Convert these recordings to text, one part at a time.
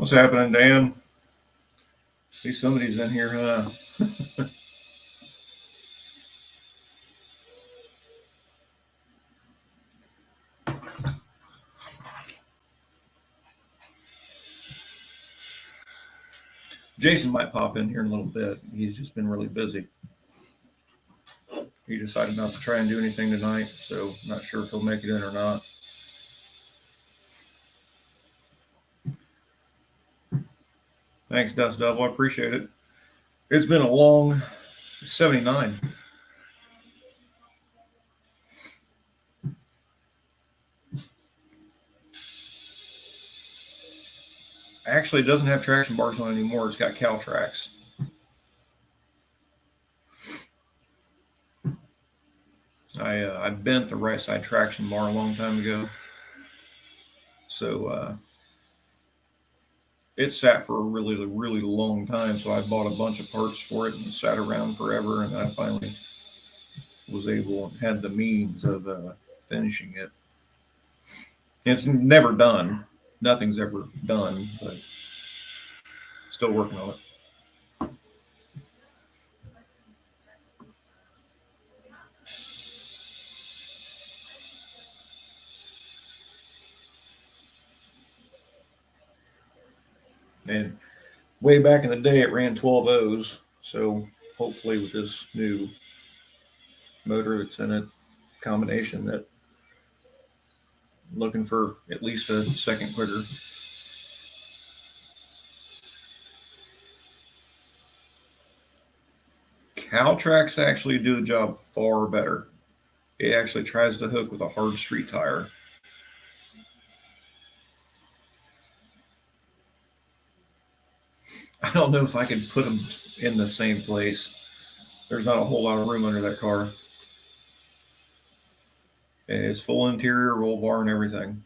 What's happening, Dan? See, somebody's in here, huh? Jason might pop in here in a little bit. He's just been really busy. He decided not to try and do anything tonight, so not sure if he'll make it in or not. Thanks, Dust Devil. I appreciate it. It's been a long 79. Actually, it doesn't have traction bars on it anymore. It's got Caltrax. I bent the right side traction bar a long time ago. So it sat for a really, really long time. So I bought a bunch of parts for it and sat around forever. And I finally was able and had the means of finishing it. It's never done. Nothing's ever done, but still working on it. And way back in the day, it ran 12 O's. So hopefully, with this new motor that's in it, combination, that looking for at least a second quicker. Caltrax actually do the job far better. It actually tries to hook with a hard street tire. I don't know if I could put them in the same place. There's not a whole lot of room under that car. And it's full interior, roll bar, and everything.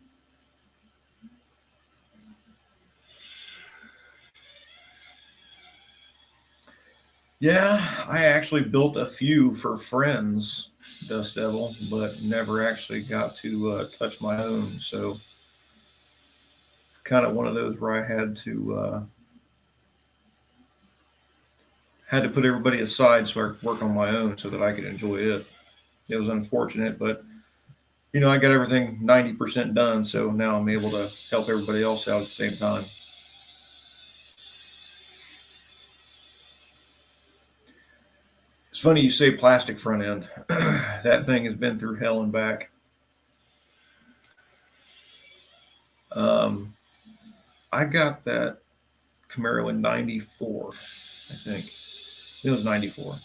Yeah, I actually built a few for friends, Dust Devil, but never actually got to touch my own. So it's kind of one of those where I had to put everybody aside so I could work on my own so that I could enjoy it. It was unfortunate, but I got everything 90% done, so now I'm able to help everybody else out at the same time. It's funny you say plastic front end. That thing has been through hell and back. Um, I got that Camaro in 94, I think. It was 94.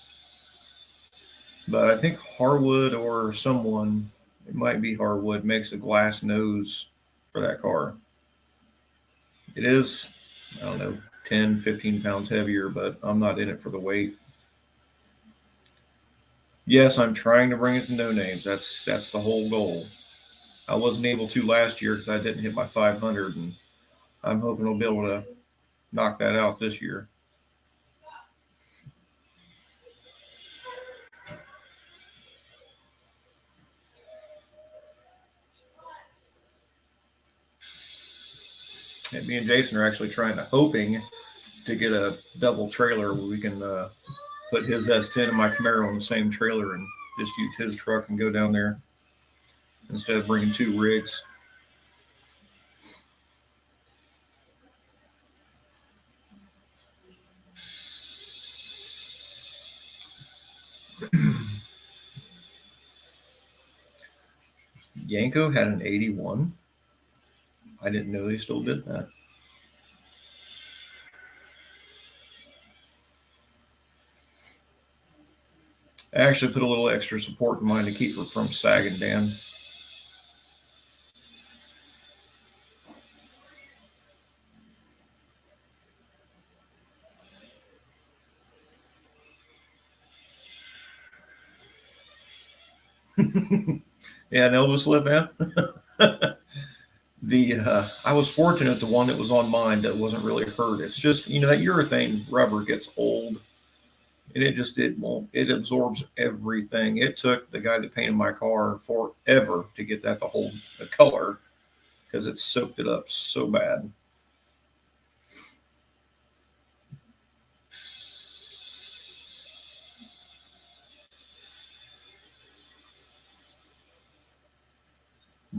But I think Harwood or someone, it might be Harwood, makes a glass nose for that car. It is, I don't know, 10, 15 pounds heavier, but I'm not in it for the weight. Yes, I'm trying to bring it to no names. That's the whole goal. I wasn't able to last year because I didn't hit my 500, and I'm hoping I'll be able to knock that out this year. And me and Jason are actually hoping to get a double trailer where we can put his S10 and my Camaro on the same trailer and just use his truck and go down there instead of bringing two rigs. Yanko had an 81. I didn't know they still did that. I actually put a little extra support in mine to keep her from sagging, Dan. Yeah, an Elvis lip, man. I was fortunate the one that was on mine that wasn't really hurt. It's just that urethane rubber gets old, and it won't, it absorbs everything. It took the guy that painted my car forever to get that to hold the color because it soaked it up so bad.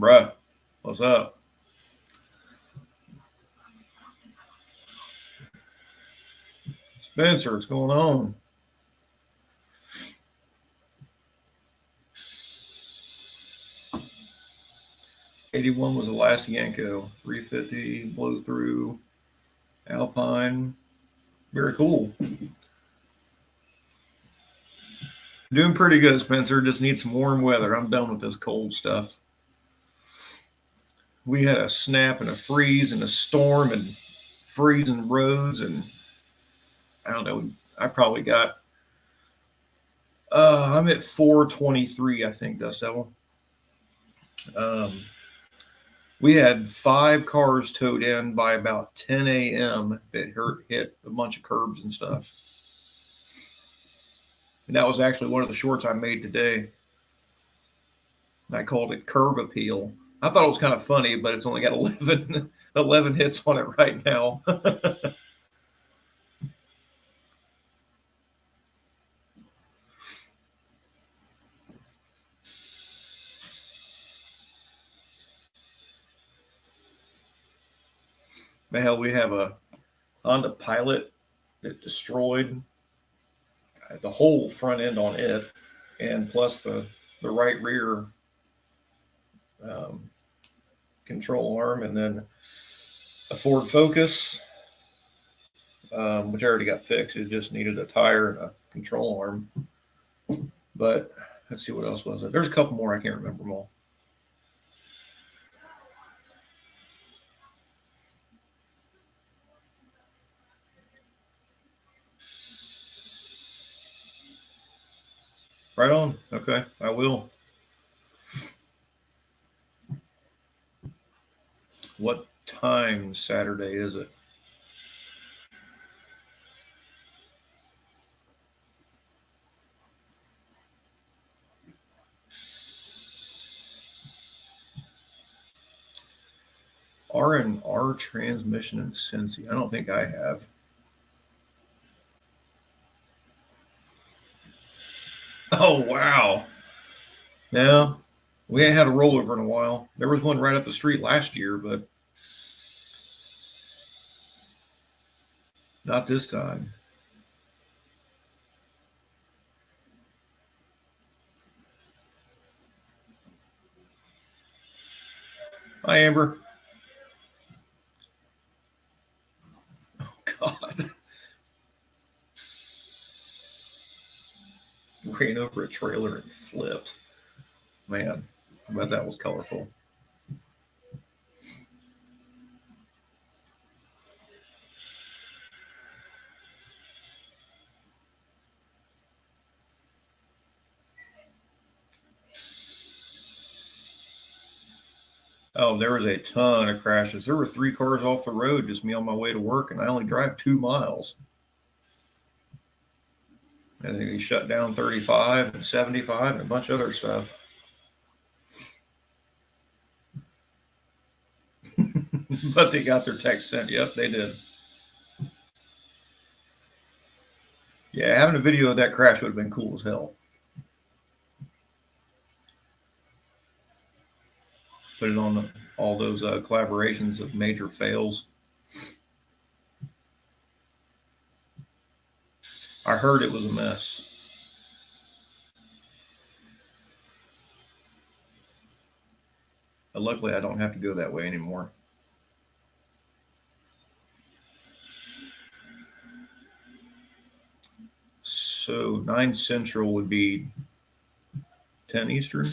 Bruh, what's up? Spencer, what's going on? 81 was the last Yanko. 350 blow through Alpine. Very cool. Doing pretty good, Spencer. Just need some warm weather. I'm done with this cold stuff. We had a snap and a freeze and a storm and freezing roads, and I don't know. I probably got I'm at 423, I think, Dust Devil. We had 5 cars towed in by about 10 a.m. that hit a bunch of curbs and stuff. And that was actually one of the shorts I made today. I called it Curb Appeal. I thought it was kind of funny, but it's only got 11 hits on it right now. Hell, we have a Honda Pilot that destroyed the whole front end on it, and plus the right rear control arm, and then a Ford Focus, which I already got fixed. It just needed a tire and a control arm. But let's see, what else was it? There's a couple more. I can't remember them all. Right on. Okay, I will. What time Saturday is it? R&R transmission in Cincy. I don't think I have. Oh, wow. No, we ain't had a rollover in a while. There was one right up the street last year, but not this time. Hi, Amber. Oh, God. Ran over a trailer and flipped. Man, I bet that was colorful. Oh, there was a ton of crashes. There were 3 cars off the road, just me on my way to work, and I only drive 2 miles. I think they shut down 35 and 75 and a bunch of other stuff. But they got their text sent. Yep, they did. Yeah, having a video of that crash would have been cool as hell. Put it on all those collaborations of major fails. I heard it was a mess. But luckily, I don't have to go that way anymore. So 9 Central would be 10 Eastern.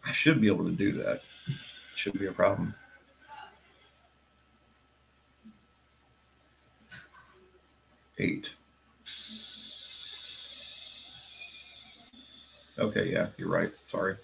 I should be able to do that. Shouldn't be a problem. Eight. Okay, yeah, you're right. Sorry.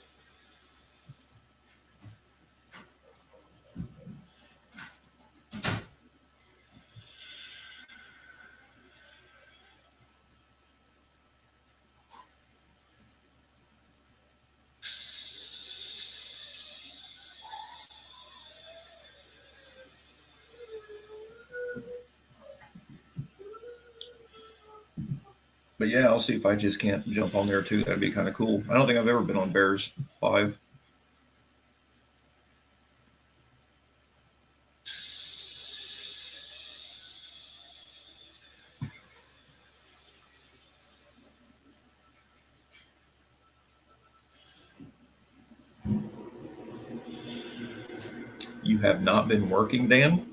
But yeah, I'll see if I just can't jump on there too. That'd be kind of cool. I don't think I've ever been on Bears 5. You have not been working, Dan?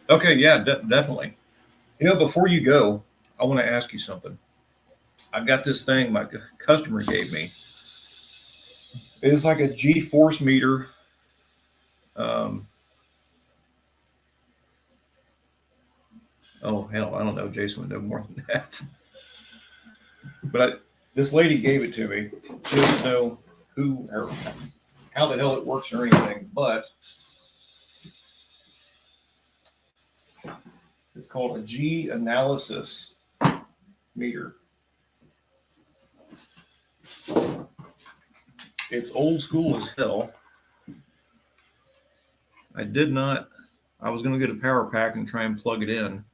Okay, yeah, definitely. Before you go, I want to ask you something. I've got this thing my customer gave me. It's like a G force meter. Um, oh, hell, I don't know. Jason would know more than that. But this lady gave it to me. She doesn't know who or how the hell it works or anything, but it's called a G analysis meter. It's old school as hell. I did not. I was going to get a power pack and try and plug it in.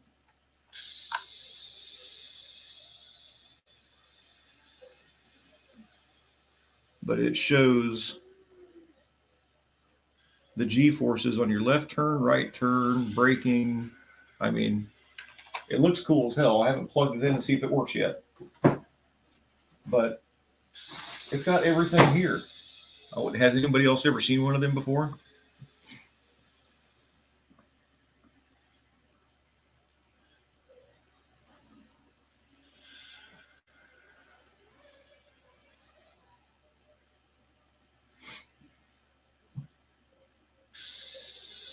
But it shows the G forces on your left turn, right turn, braking. I mean, it looks cool as hell. I haven't plugged it in to see if it works yet. But it's got everything here. Oh, has anybody else ever seen one of them before?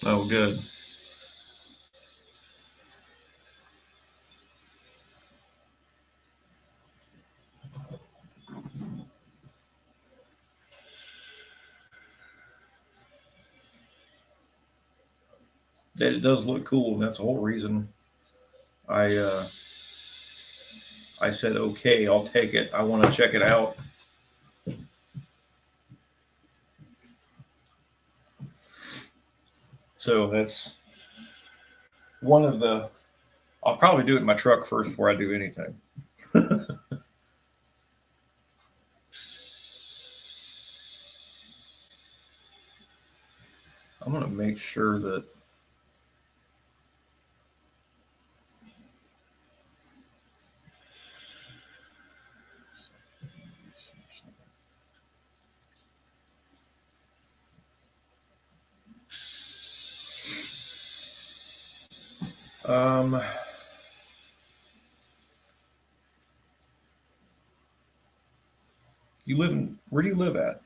Oh, good. That it does look cool, and that's the whole reason I uh, I said okay, I'll take it. I want to check it out. So that's one of the. I'll probably do it in my truck first before I do anything. I'm gonna make sure that. Um, you live in where do you live at?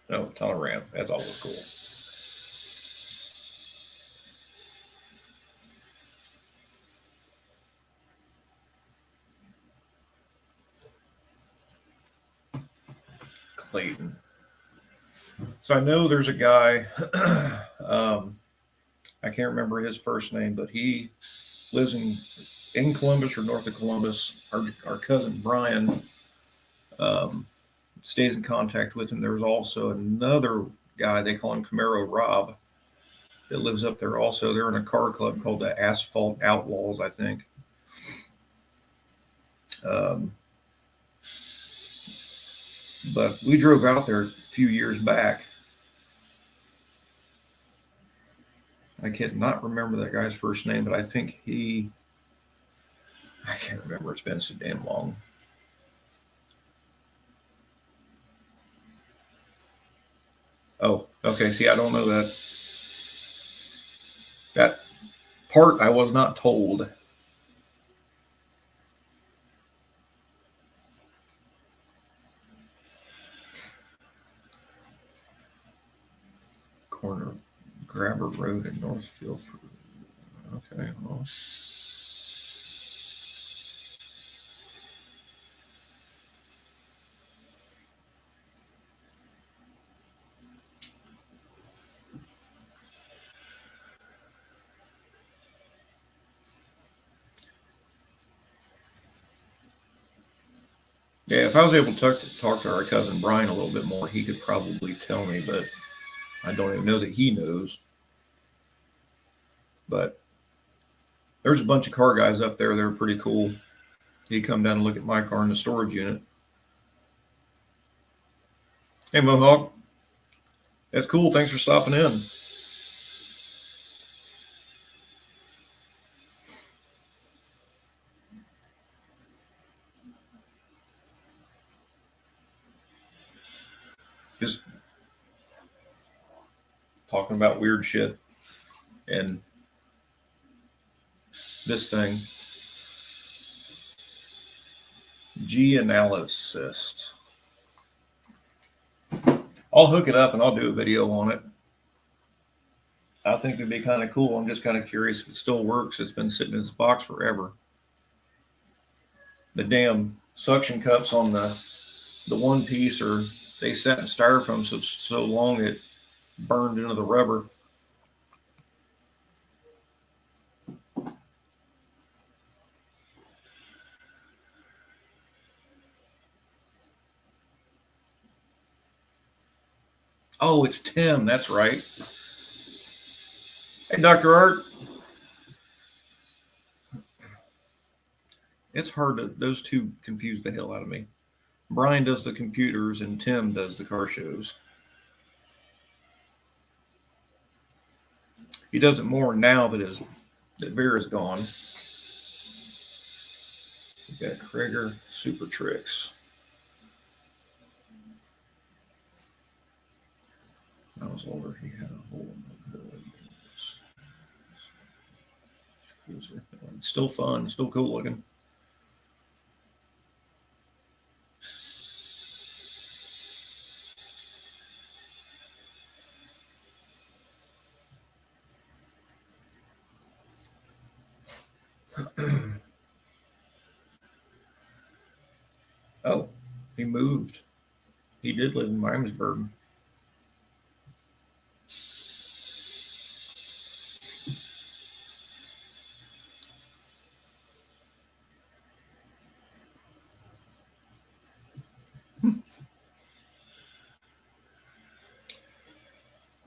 No, Telegram. That's always cool. Clayton. So I know there's a guy. I can't remember his first name, but he lives in Columbus or north of Columbus. Our cousin Brian um, stays in contact with him. There's also another guy they call him Camaro Rob that lives up there. Also, they're in a car club called the Asphalt Outlaws, I think. Um, but we drove out there a few years back. I cannot remember that guy's first name, but I think I can't remember. It's been so damn long. Oh, okay. See, I don't know that. That part I was not told. Corner of Grabber Road in Northfield. Okay, well, Yeah, if I was able to talk to our cousin Brian a little bit more, he could probably tell me, but I don't even know that he knows. But there's a bunch of car guys up there that are pretty cool. He come down and look at my car in the storage unit. Hey, Mohawk, that's cool. Thanks for stopping in. Just talking about weird shit and this thing. G-analysis. I'll hook it up and I'll do a video on it. I think it'd be kind of cool. I'm just kind of curious if it still works. It's been sitting in this box forever. The damn suction cups on the one piece are they sat in styrofoam so long it burned into the rubber. Oh, it's Tim. That's right. Hey, Dr. Art. It's hard to, those two confuse the hell out of me. Brian does the computers and Tim does the car shows. He does it more now that Vera's gone. We got Krieger Super Tricks. When I was older, he had a hole in the hood. It's still fun, still cool looking. Oh, he moved. He did live in Miamisburg.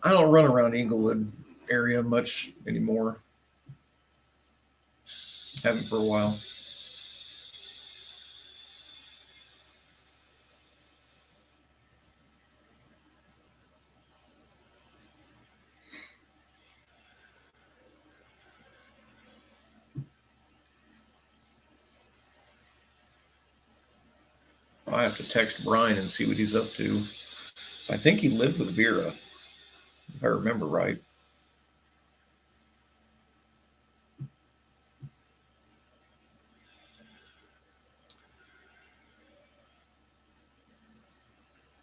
I don't run around Inglewood area much anymore. Haven't for a while. I have to text Brian and see what he's up to. So I think he lived with Vera, if I remember right.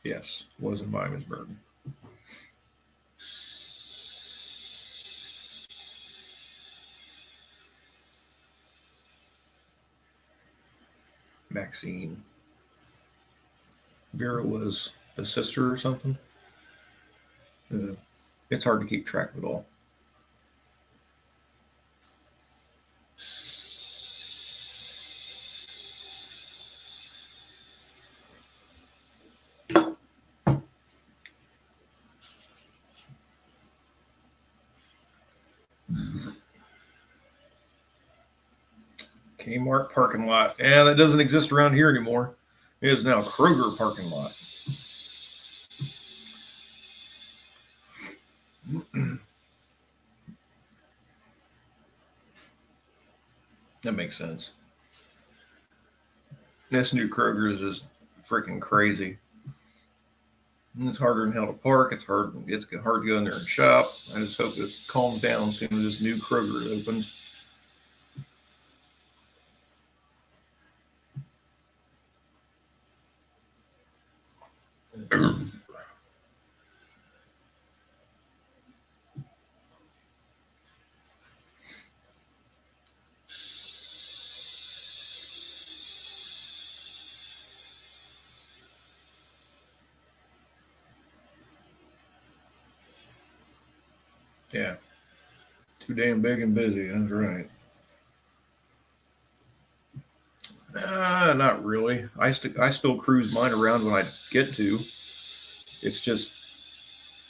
Yes, was in Miamisburg. Maxine. Vera was a sister or something. It's hard to keep track of it all. Kmart parking lot. Yeah, that doesn't exist around here anymore. It is now Kroger parking lot. That makes sense. This new Kroger is just freaking crazy. And it's harder than hell to park. It's hard to go in there and shop. I just hope it calms down as soon as this new Kroger opens. Yeah. Too damn big and busy. That's right. Not really. I still cruise mine around when I get to. It's just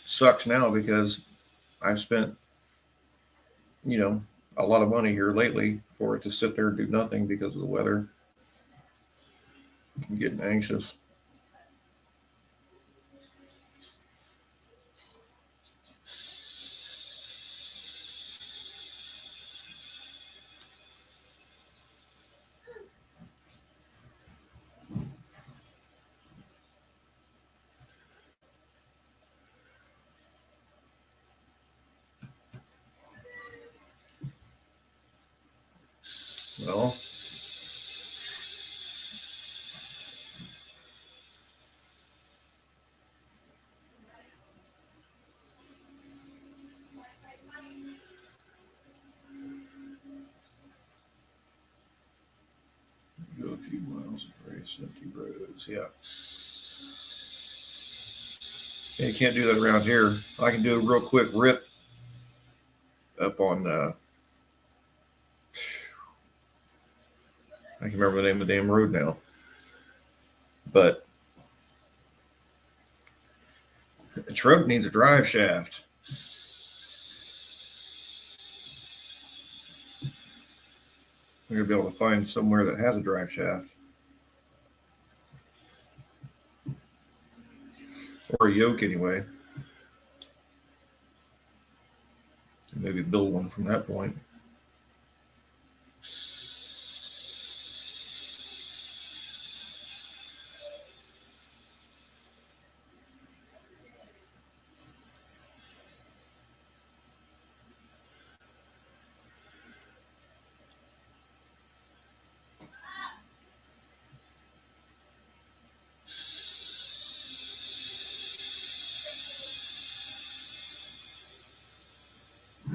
sucks now because I've spent, you know, a lot of money here lately for it to sit there and do nothing because of the weather. I'm getting anxious. Well, go a few miles of race, empty roads. Yeah. Yeah, you can't do that around here. I can do a real quick rip up on, I can remember the name of the damn road now. But a truck needs a drive shaft. We're going to be able to find somewhere that has a drive shaft or a yoke anyway. And maybe build one from that point.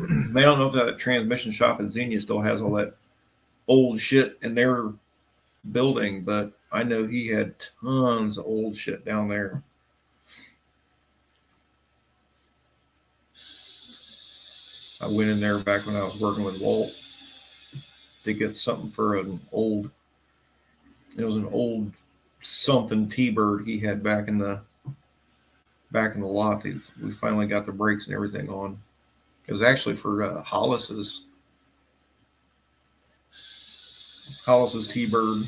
I don't know if that transmission shop in Xenia still has all that old shit in their building, but I know he had tons of old shit down there. I went in there back when I was working with Walt to get something for an old. It was an old something T-bird he had back in the lot. We finally got the brakes and everything on. It was actually for Hollis's T-bird.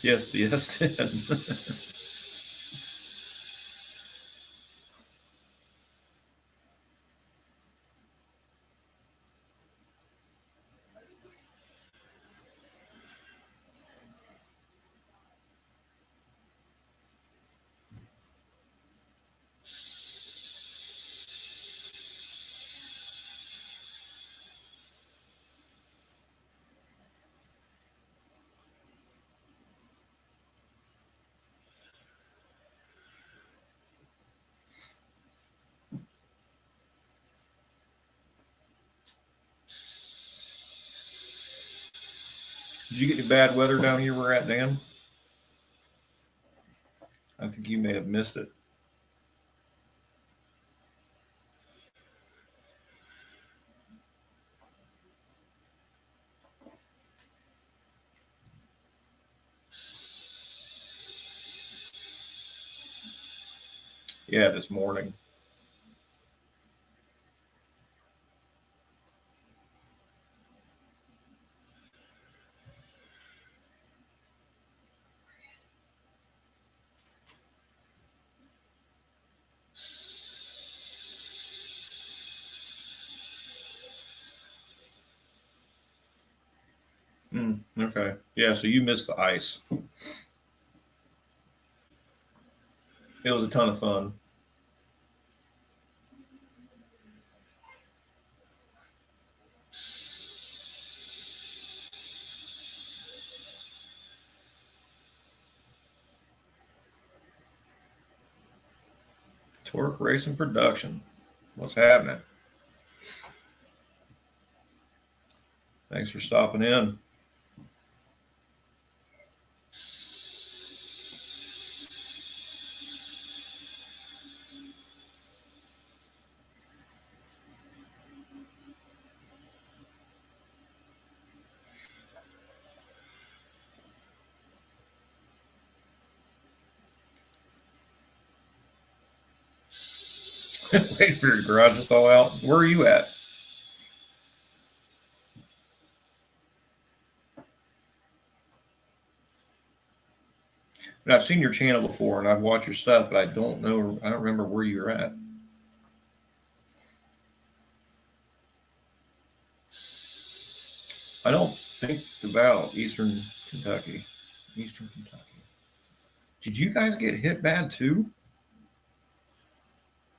Yes, the S10. Did you get any bad weather down here where we're at, Dan? I think you may have missed it. Yeah, this morning. Okay. Yeah, so you missed the ice. It was a ton of fun. Torque Racing Production. What's happening? Thanks for stopping in. Wait for your garage to thaw out. Where are you at? And I've seen your channel before, and I've watched your stuff, but I don't know. I don't remember where you're at. I don't think about Eastern Kentucky. Eastern Kentucky. Did you guys get hit bad too?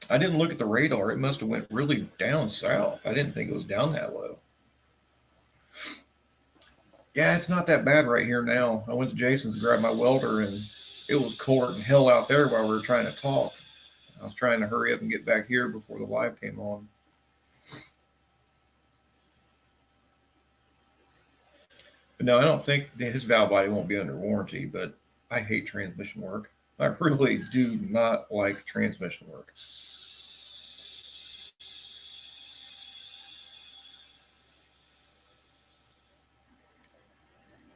I didn't look at the radar. It must have went really down south. I didn't think it was down that low. Yeah, it's not that bad right here now. I went to Jason's to grab my welder, and it was colder than hell out there while we were trying to talk. I was trying to hurry up and get back here before the live came on. But no, I don't think his valve body won't be under warranty, but I hate transmission work. I really do not like transmission work.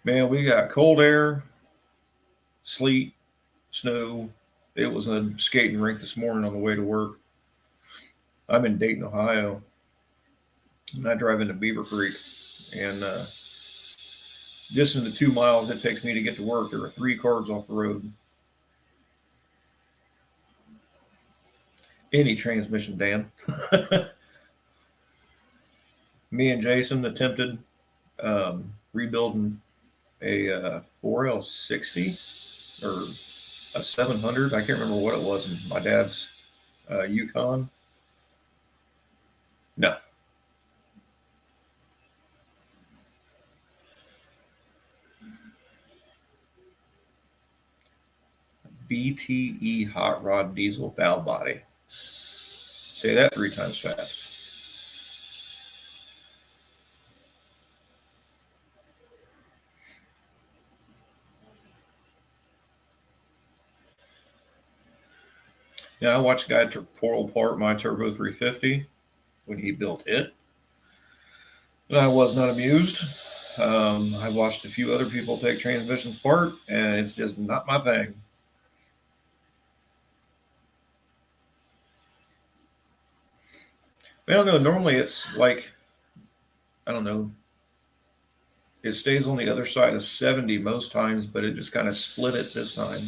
Man, we got cold air, sleet, snow. It was a skating rink this morning on the way to work. I'm in Dayton, Ohio, and I drive into Beaver Creek. And just in the 2 miles it takes me to get to work, there are 3 cars off the road. Any transmission, Dan. Me and Jason attempted rebuilding a 4L60 or a 700. I can't remember what it was in my dad's Yukon. No. BTE hot rod diesel valve body. Say that 3 times fast. Yeah, I watched a guy pull apart my Turbo 350 when he built it. And I was not amused. I watched a few other people take transmissions apart, and it's just not my thing. I don't know. Normally, it's like, I don't know. It stays on the other side of 70 most times, but it just kind of split it this time.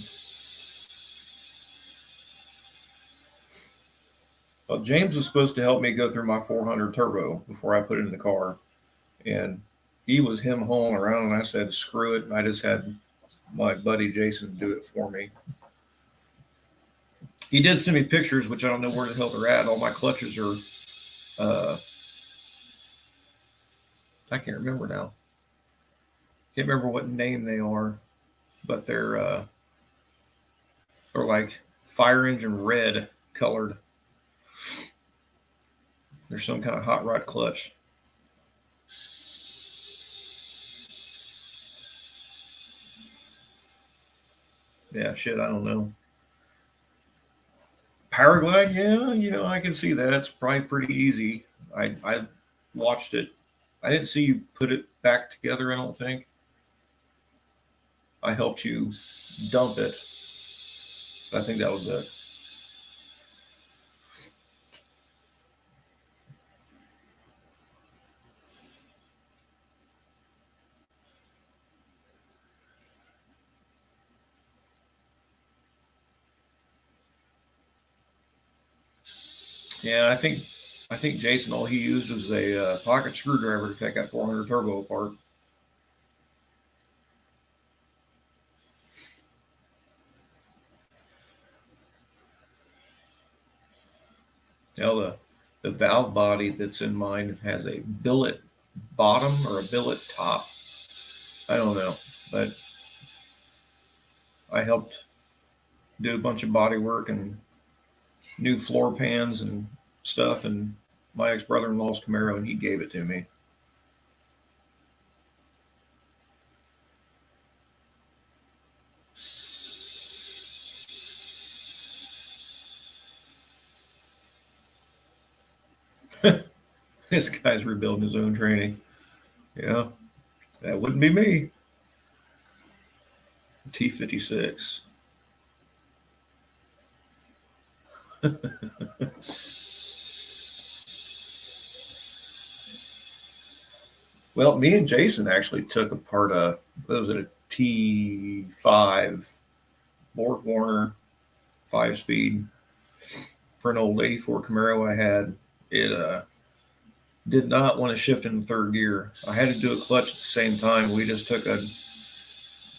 Well, James was supposed to help me go through my 400 turbo before I put it in the car, and he was him hauling around, and I said, "Screw it!" And I just had my buddy Jason do it for me. He did send me pictures, which I don't know where the hell they're at. All my clutches are, I can't remember now. Can't remember what name they are, but they're like fire engine red colored. There's some kind of hot rod clutch. Yeah, shit, I don't know. Paraglide, yeah, I can see that. It's probably pretty easy. I watched it. I didn't see you put it back together, I don't think. I helped you dump it. I think that was it. Yeah, I think Jason, all he used was a pocket screwdriver to take that 400 turbo apart. Now the valve body that's in mine has a billet bottom or a billet top. I don't know, but I helped do a bunch of body work and new floor pans and stuff, and my ex brother in law's Camaro, and he gave it to me. This guy's rebuilding his own training. Yeah, that wouldn't be me. T-56. Well, me and Jason actually took apart what was it, a T5 Borg Warner 5-speed for an old '84 Camaro I had. It did not want to shift into third gear. I had to do a clutch at the same time. We just took a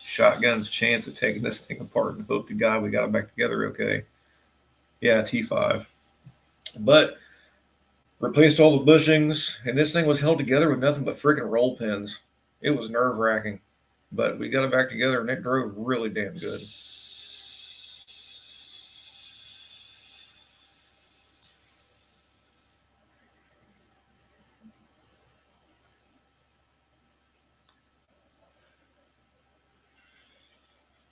shotgun's chance at taking this thing apart and hope to God we got it back together okay. Yeah, T5. But replaced all the bushings, and this thing was held together with nothing but freaking roll pins. It was nerve wracking. But we got it back together and it drove really damn good.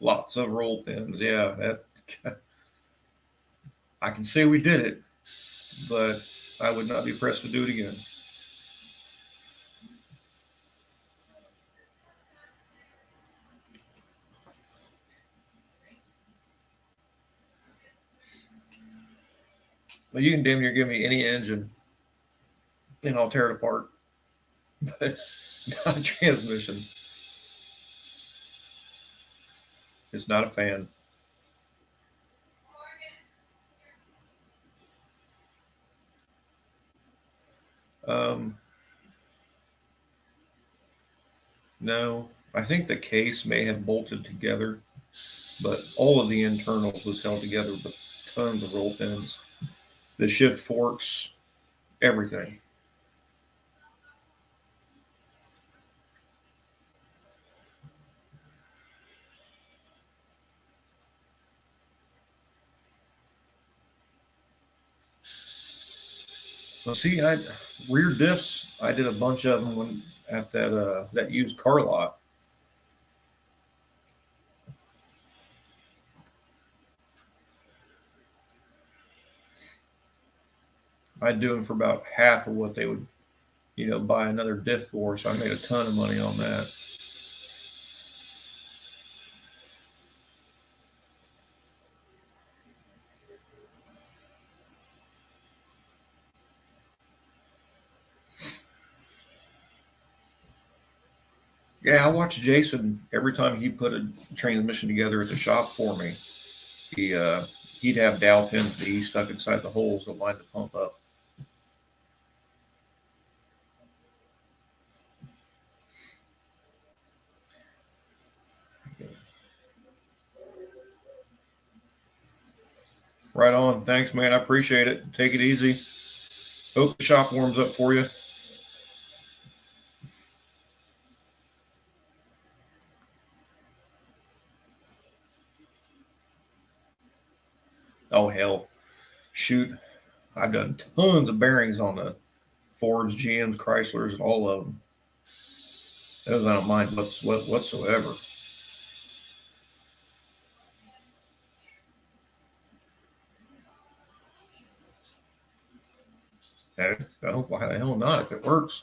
Lots of roll pins. Yeah, that I can say we did it, but I would not be pressed to do it again. But you can damn near give me any engine and I'll tear it apart. But not a transmission. It's not a fan. Um, no, I think the case may have bolted together, but all of the internals was held together with tons of roll pins. The shift forks, everything. Well, see, I rear diffs. I did a bunch of them when at that used car lot. I'd do them for about half of what they would, buy another diff for. So I made a ton of money on that. Yeah, I watched Jason every time he put a transmission together at the shop for me. He he'd have dowel pins that he stuck inside the holes that lined the pump up. Right on. Thanks, man. I appreciate it. Take it easy. Hope the shop warms up for you. Oh hell, shoot! I've done tons of bearings on the Fords, GMs, Chryslers, and all of them. Those I don't mind whatsoever. Oh, why the hell not? If it works,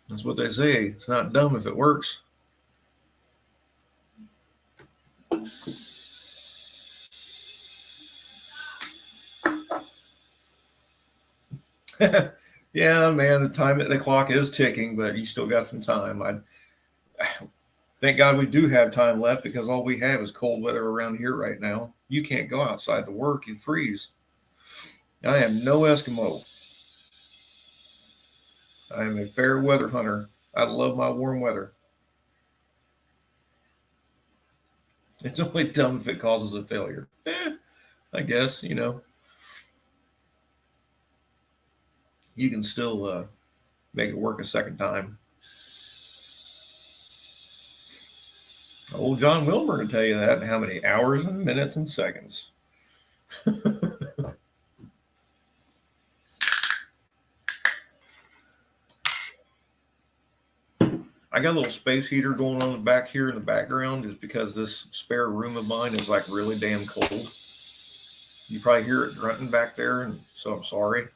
that's what they say. It's not dumb if it works. Yeah, man, the clock is ticking, but you still got some time. I thank God we do have time left because all we have is cold weather around here right now. You can't go outside to work; you freeze. I am no Eskimo. I am a fair weather hunter. I love my warm weather. It's only dumb if it causes a failure. I guess you can still make it work a second time. Old John Wilmer can tell you that in how many hours and minutes and seconds. I got a little space heater going on back here in the background, is because this spare room of mine is like really damn cold. You probably hear it grunting back there, and so I'm sorry.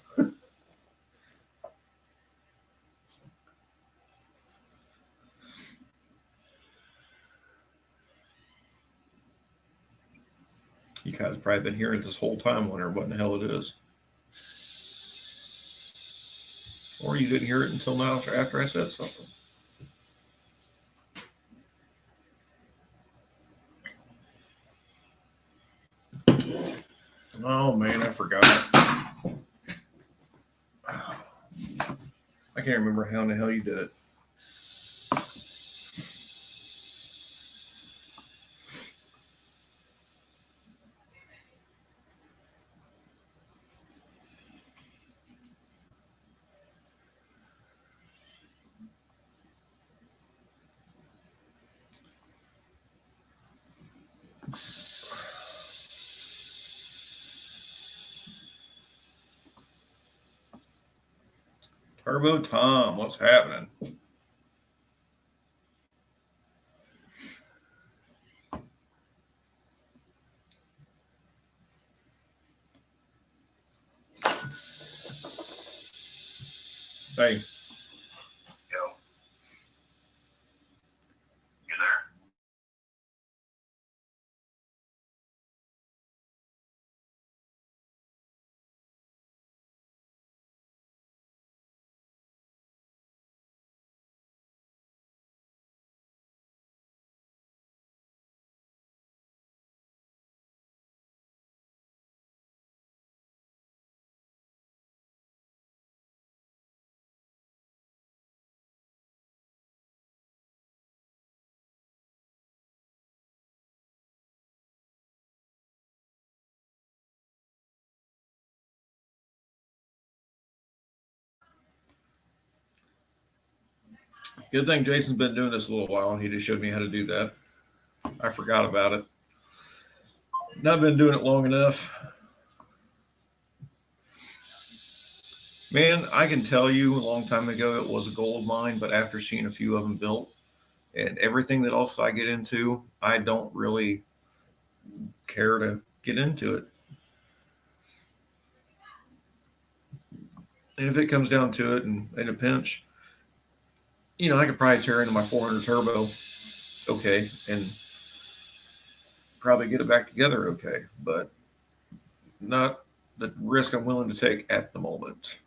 You guys have probably been hearing it this whole time, wondering what in the hell it is. Or you didn't hear it until now after I said something. Oh man, I forgot. I can't remember how in the hell you did it. Turbo Tom, what's happening? Hey. Yo. You there? Good thing Jason's been doing this a little while. He just showed me how to do that. I forgot about it. Not been doing it long enough. Man, I can tell you a long time ago it was a goal of mine, but after seeing a few of them built and everything that else I get into, I don't really care to get into it. And if it comes down to it and in a pinch, I could probably tear into my 400 turbo okay and probably get it back together okay, but not the risk I'm willing to take at the moment.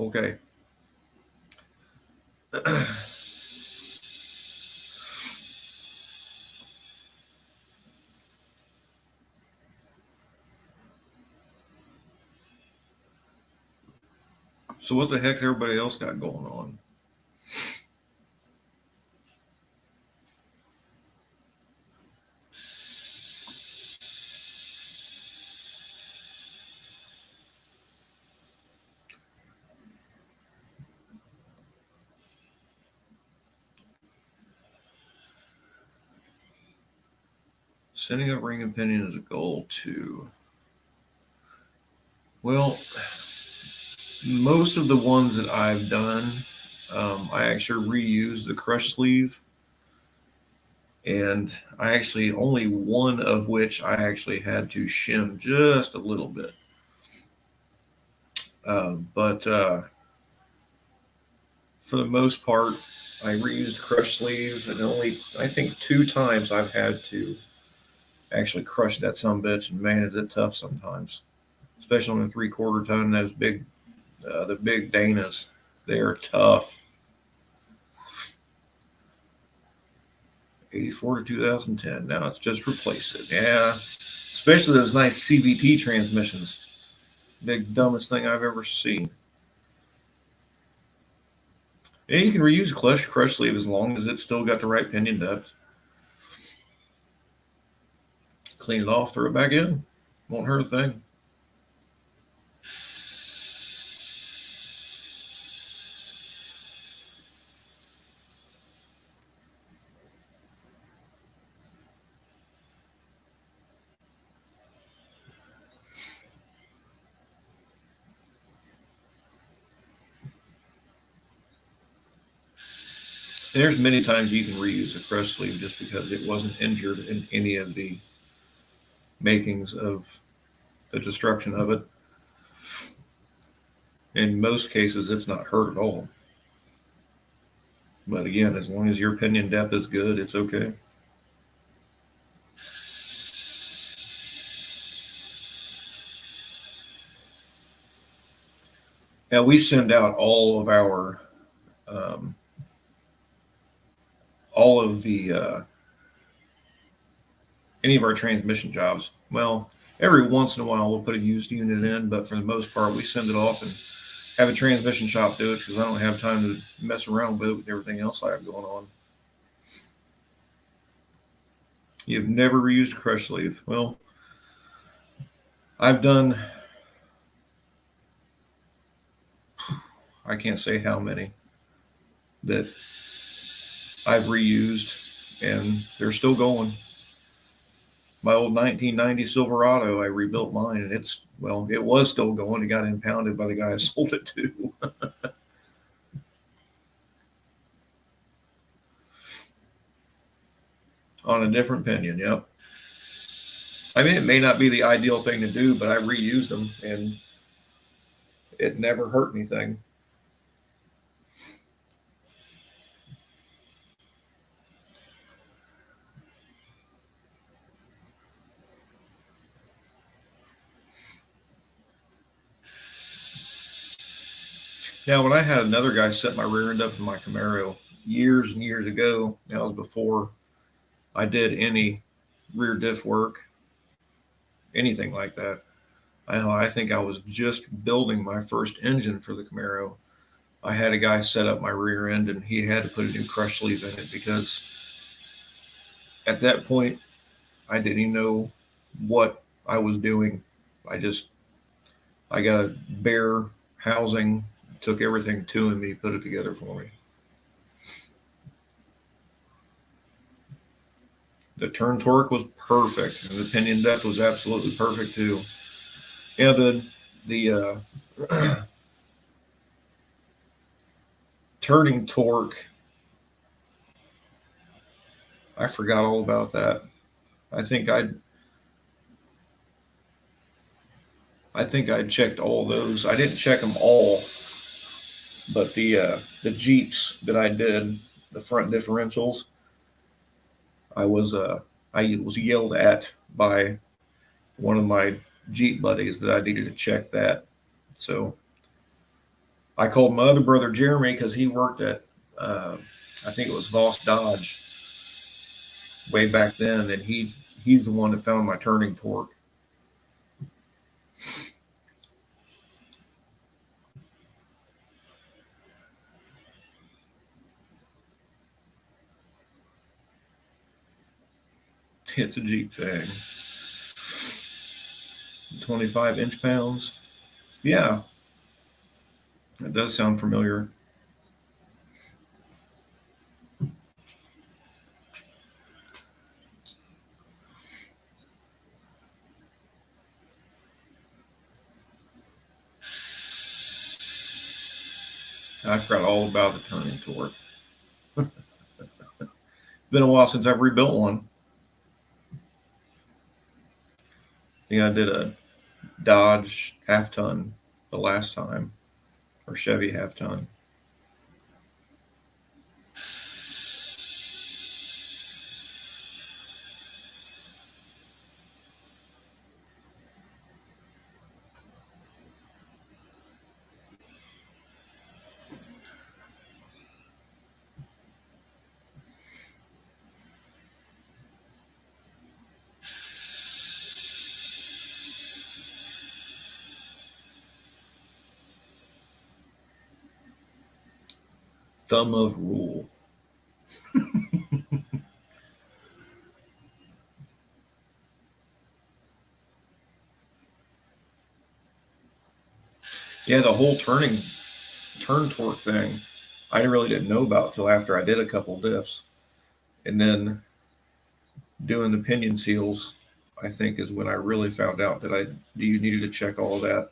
Okay. So what the heck's everybody else got going on? Setting up ring and pinion is a goal too. Well, most of the ones that I've done, I actually reuse the crush sleeve, and I actually only one of which I actually had to shim just a little bit. But for the most part, I reused crush sleeves, and only I think 2 times I've had to actually crush that some bitch, and man, is it tough sometimes, especially on a 3/4 ton. Those big, the big Danas, they are tough. 84 to 2010. Now it's just replace it. Yeah, especially those nice CVT transmissions. Big dumbest thing I've ever seen. Yeah, you can reuse crush sleeve as long as it's still got the right pinion depth. Clean it off, throw it back in. Won't hurt a thing. There's many times you can reuse a crush sleeve just because it wasn't injured in any of the makings of the destruction of it. In most cases, it's not hurt at all. But again, as long as your pinion depth is good, it's okay. Now we send out um, all of the any of our transmission jobs. Well, every once in a while we'll put a used unit in, but for the most part we send it off and have a transmission shop do it because I don't have time to mess around with everything else I have going on. You've never reused a crush sleeve. Well, I've done, I can't say how many that I've reused and they're still going. My old 1990 Silverado, I rebuilt mine and it was still going. It got impounded by the guy I sold it to. On a different pinion, yep. I mean, it may not be the ideal thing to do, but I reused them and it never hurt anything. Now, when I had another guy set my rear end up in my Camaro years and years ago, that was before I did any rear diff work, anything like that. I think I was just building my first engine for the Camaro. I had a guy set up my rear end and he had to put a new crush sleeve in it because at that point I didn't even know what I was doing. I just I got a bare housing, took everything to him, he put it together for me. The turn torque was perfect, and the pinion depth was absolutely perfect too. Yeah, the turning torque, I forgot all about that. I think I checked all those. I didn't check them all, but the Jeeps that I did, the front differentials, I was uh I was yelled at by one of my Jeep buddies that I needed to check that. So I called my other brother Jeremy because he worked at I think it was Voss Dodge way back then, and he's the one that found my turning torque. It's a Jeep thing. 25 inch pounds. Yeah, that does sound familiar. I forgot all about the turning torque. Been a while since I've rebuilt one. Yeah, I did a Dodge half ton the last time, or Chevy half ton. Thumb of rule. Yeah, the whole turn torque thing, I really didn't know about till after I did a couple diffs, and then doing the pinion seals. I think is when I really found out that I do you needed to check all of that.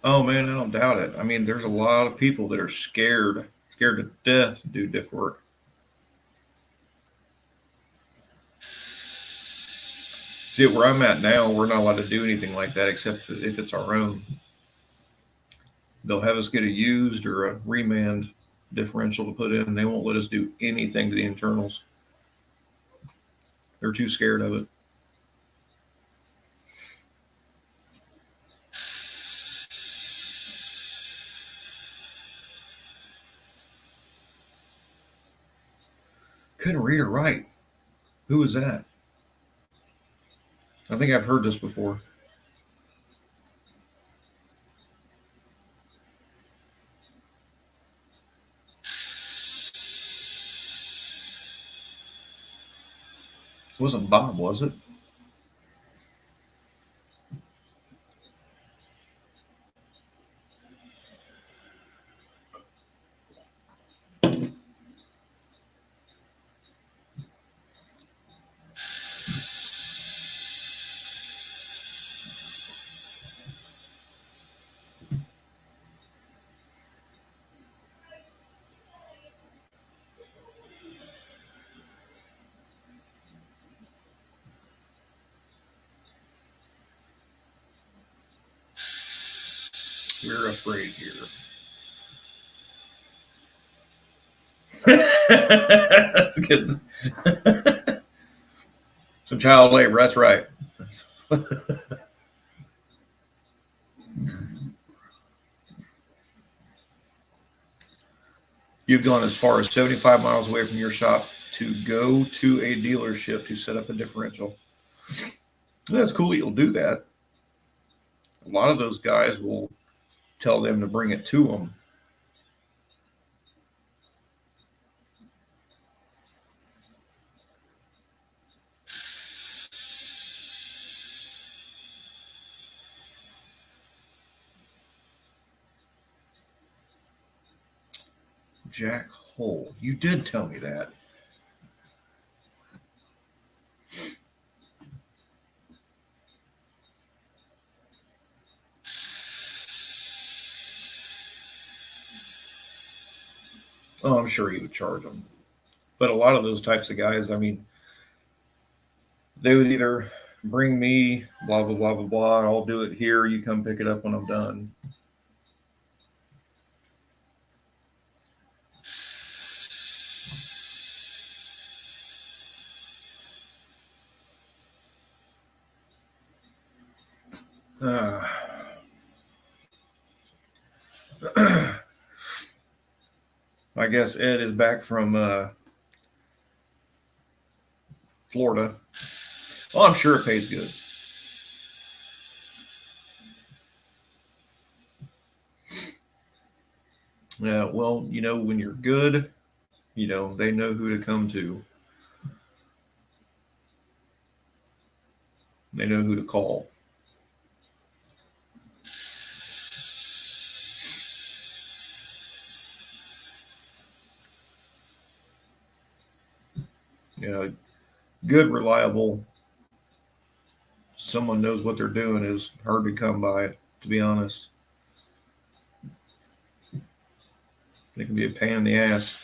Oh man, I don't doubt it. I mean, there's a lot of people that are scared Scared to death to do diff work. See, where I'm at now, we're not allowed to do anything like that except if it's our own. They'll have us get a used or a remand differential to put in, and they won't let us do anything to the internals. They're too scared of it. Couldn't read or write. Who was that? I think I've heard this before. It wasn't Bob, was it? We're afraid here. That's good. Some child labor, that's right. You've gone as far as 75 miles away from your shop to go to a dealership to set up a differential. That's cool you'll do that. A lot of those guys will tell them to bring it to them. Jack Hole. You did tell me that. Oh, I'm sure he would charge them. But a lot of those types of guys, I mean, they would either bring me, blah, blah, blah, blah, blah. I'll do it here. You come pick it up when I'm done. I guess Ed is back from Florida. Well, I'm sure it pays good. Yeah, well, when you're good, they know who to come to. They know who to call. Good, reliable, someone knows what they're doing is hard to come by, to be honest. They can be a pain in the ass.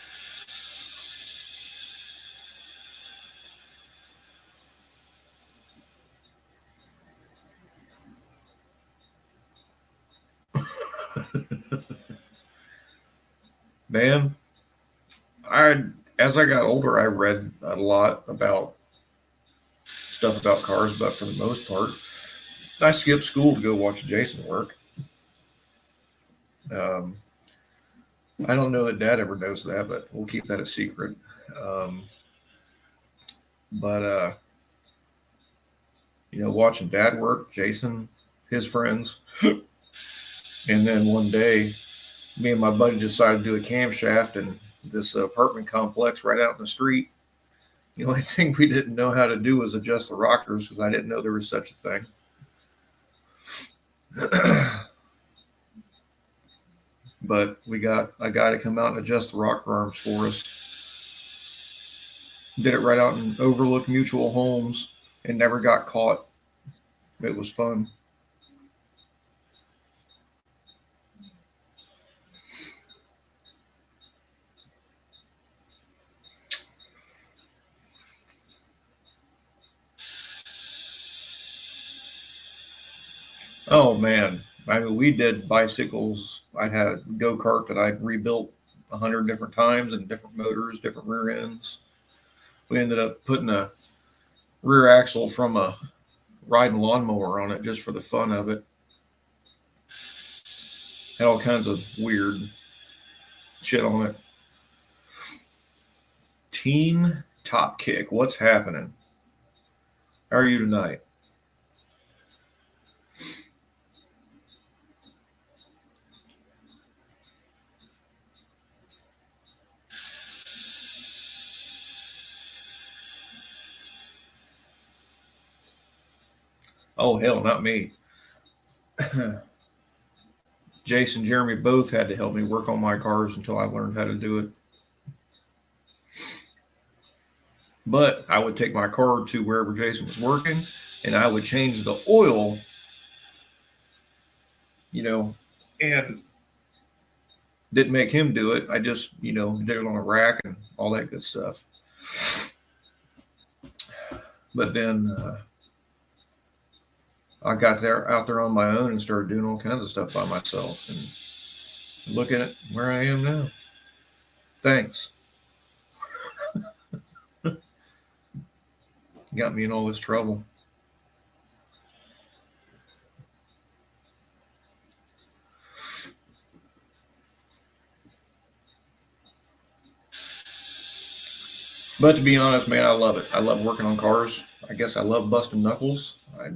Man, as I got older, I read a lot about stuff about cars, but for the most part, I skipped school to go watch Jason work. Um, I don't know that Dad ever knows that, but we'll keep that a secret. Um, but watching Dad work, Jason, his friends, and then one day, me and my buddy decided to do a camshaft in this apartment complex right out in the street. The only thing we didn't know how to do was adjust the rockers because I didn't know there was such a thing. But we got a guy to come out and adjust the rocker arms for us. Did it right out in Overlook Mutual Homes and never got caught. It was fun. Oh man, I mean, we did bicycles. I had a go kart that I'd rebuilt 100 different times and different motors, different rear ends. We ended up putting a rear axle from a riding lawnmower on it just for the fun of it. Had all kinds of weird shit on it. Team Top Kick, what's happening? How are you tonight? Oh hell, not me. Jason and Jeremy both had to help me work on my cars until I learned how to do it. But I would take my car to wherever Jason was working and I would change the oil, you know, and didn't make him do it. I just, did it on a rack and all that good stuff. But then I got there out there on my own and started doing all kinds of stuff by myself. And look at it where I am now. Thanks. Got me in all this trouble. But to be honest, man, I love it. I love working on cars. I guess I love busting knuckles. I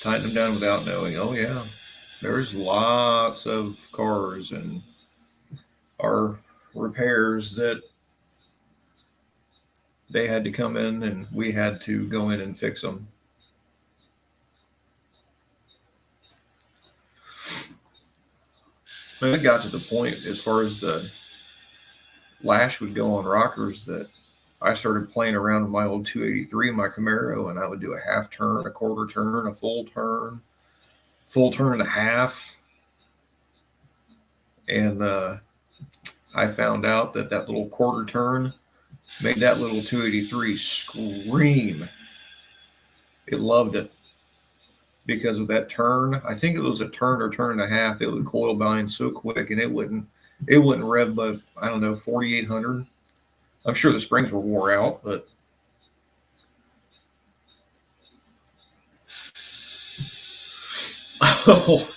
tighten them down without knowing. Oh yeah, there's lots of cars and our repairs that they had to come in and we had to go in and fix them. It got to the point as far as the lash would go on rockers that I started playing around with my old 283 in my Camaro, and I would do a half turn, a quarter turn, a full turn and a half. And I found out that that little quarter turn made that little 283 scream. It loved it because of that turn. I think it was a turn or turn and a half. It would coil bind so quick, and it wouldn't rev but I don't know 4,800. I'm sure the springs were wore out, but oh,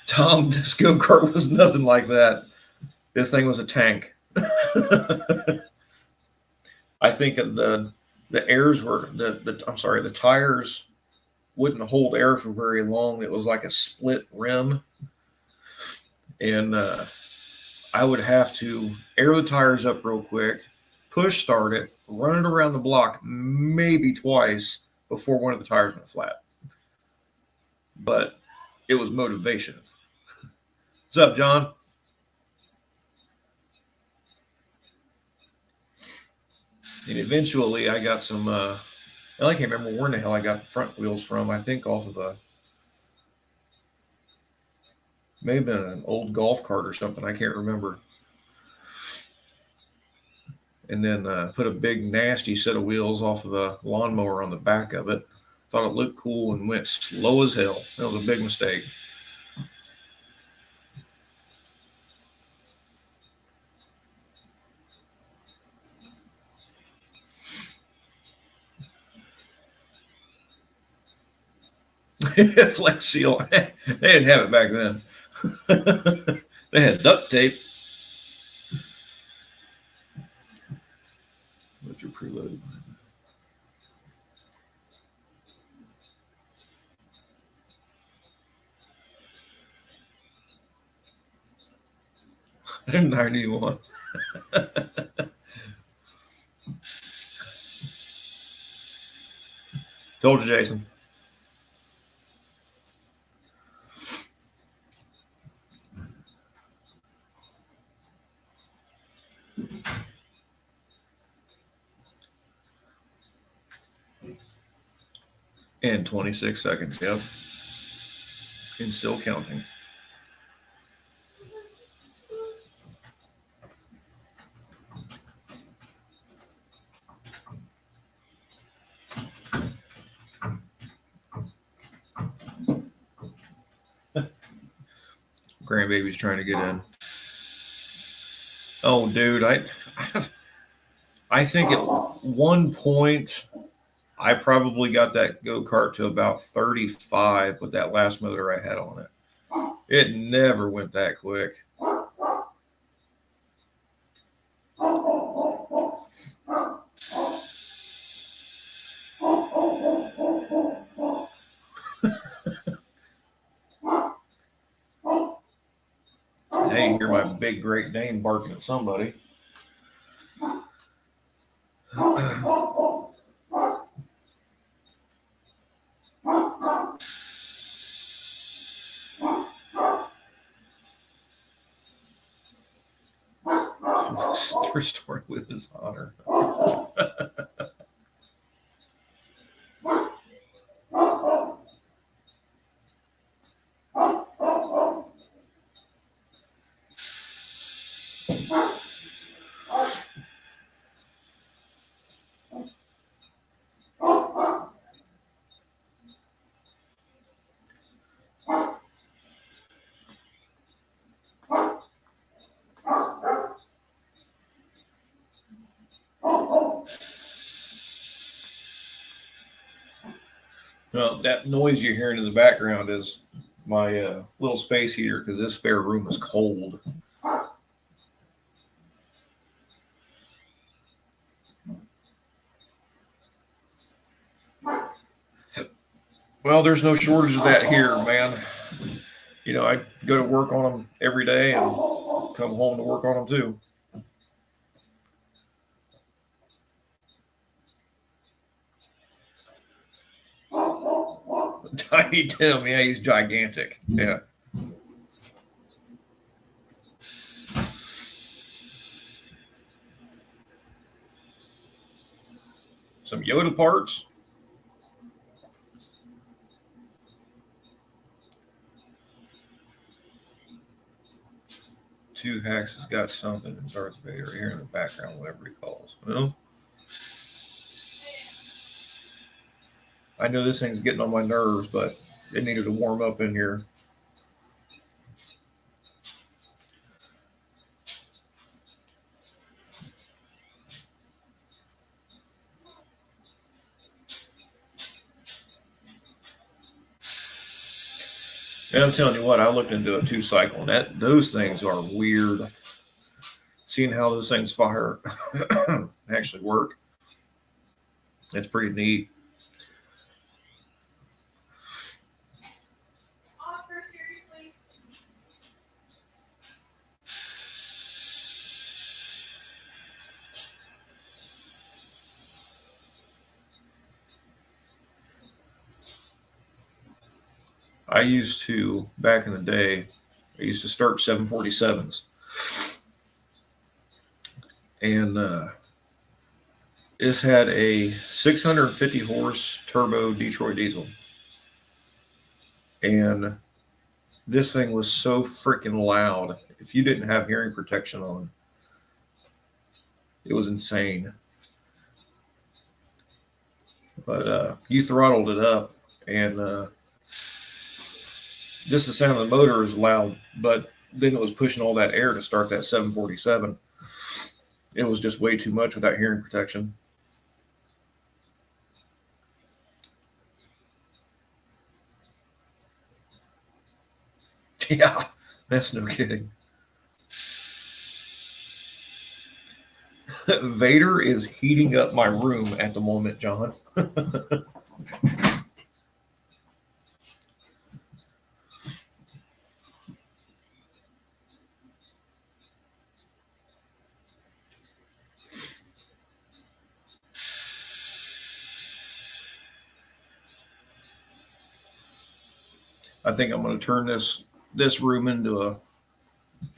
Tom, this go kart was nothing like that. This thing was a tank. I think the airs were the I'm sorry, the tires wouldn't hold air for very long. It was like a split rim, and I would have to air the tires up real quick, push start it, run it around the block maybe twice before one of the tires went flat. But it was motivation. What's up, John? And eventually, I got some. I can't remember where in the hell I got the front wheels from. I think off of a maybe an old golf cart or something. I can't remember. And then put a big nasty set of wheels off of a lawnmower on the back of it. Thought it looked cool and went slow as hell. That was a big mistake. Flex seal. They didn't have it back then. They had duct tape. What's your preload? I'm 91. Told you, Jason. And 26 seconds. Yep. And still counting. Grandbaby's trying to get in. Oh, dude, I think at one point I probably got that go-kart to about 35 with that last motor I had on it. It never went that quick. Hey, you hear my big Great Dane barking at somebody. Restoring with his honor. Well, that noise you're hearing in the background is my little space heater because this spare room is cold. Well, there's no shortage of that here, man. You know, I go to work on them every day and come home to work on them too. Tiny Tim, yeah, he's gigantic. Yeah. Some Yoda parts. Two Hacks has got something in Darth Vader here in the background, whatever he calls. Well, I know this thing's getting on my nerves, but it needed to warm up in here. And I'm telling you what, I looked into a 2-cycle, and those things are weird. Seeing how those things fire actually work, it's pretty neat. Oscar, seriously? I used to, back in the day, I used to start 747s. And this had a 650 horse turbo Detroit diesel. And this thing was so freaking loud. If you didn't have hearing protection on, it was insane. But you throttled it up, and just the sound of the motor is loud, but then it was pushing all that air to start that 747. It was just way too much without hearing protection. Yeah, that's no kidding. Vader is heating up my room at the moment, John. I think I'm going to turn this room into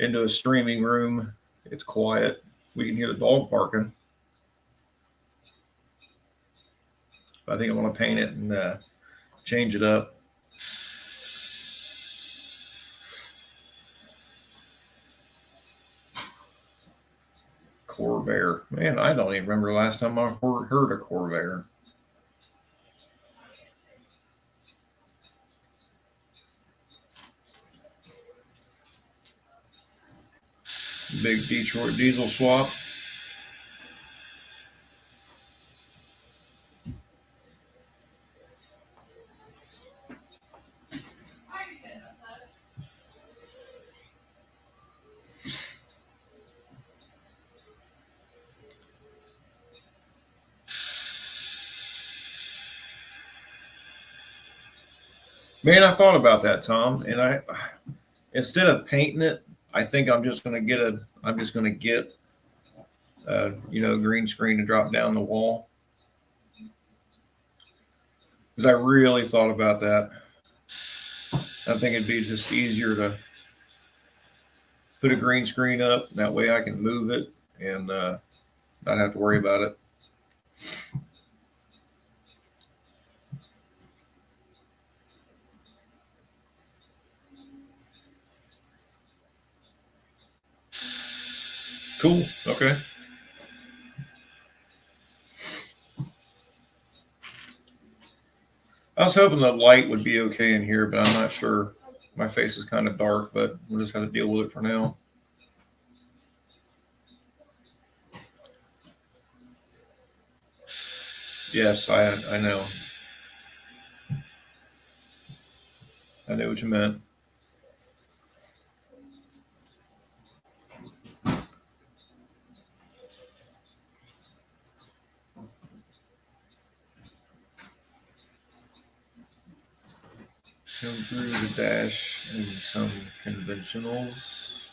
a streaming room. It's quiet. We can hear the dog barking. I think I'm going to paint it and change it up. Corvair. Man, I don't even remember the last time I heard a Corvair. Big Detroit diesel swap. Man, I thought about that, Tom, and I instead of painting it, I think I'm just gonna get green screen to drop down the wall because I really thought about that. I think it'd be just easier to put a green screen up. That way, I can move it and not have to worry about it. Cool. Okay. I was hoping the light would be okay in here, but I'm not sure. My face is kind of dark, but we'll just have to deal with it for now. Yes, I know. I knew what you meant. Come through the dash and some conventionals.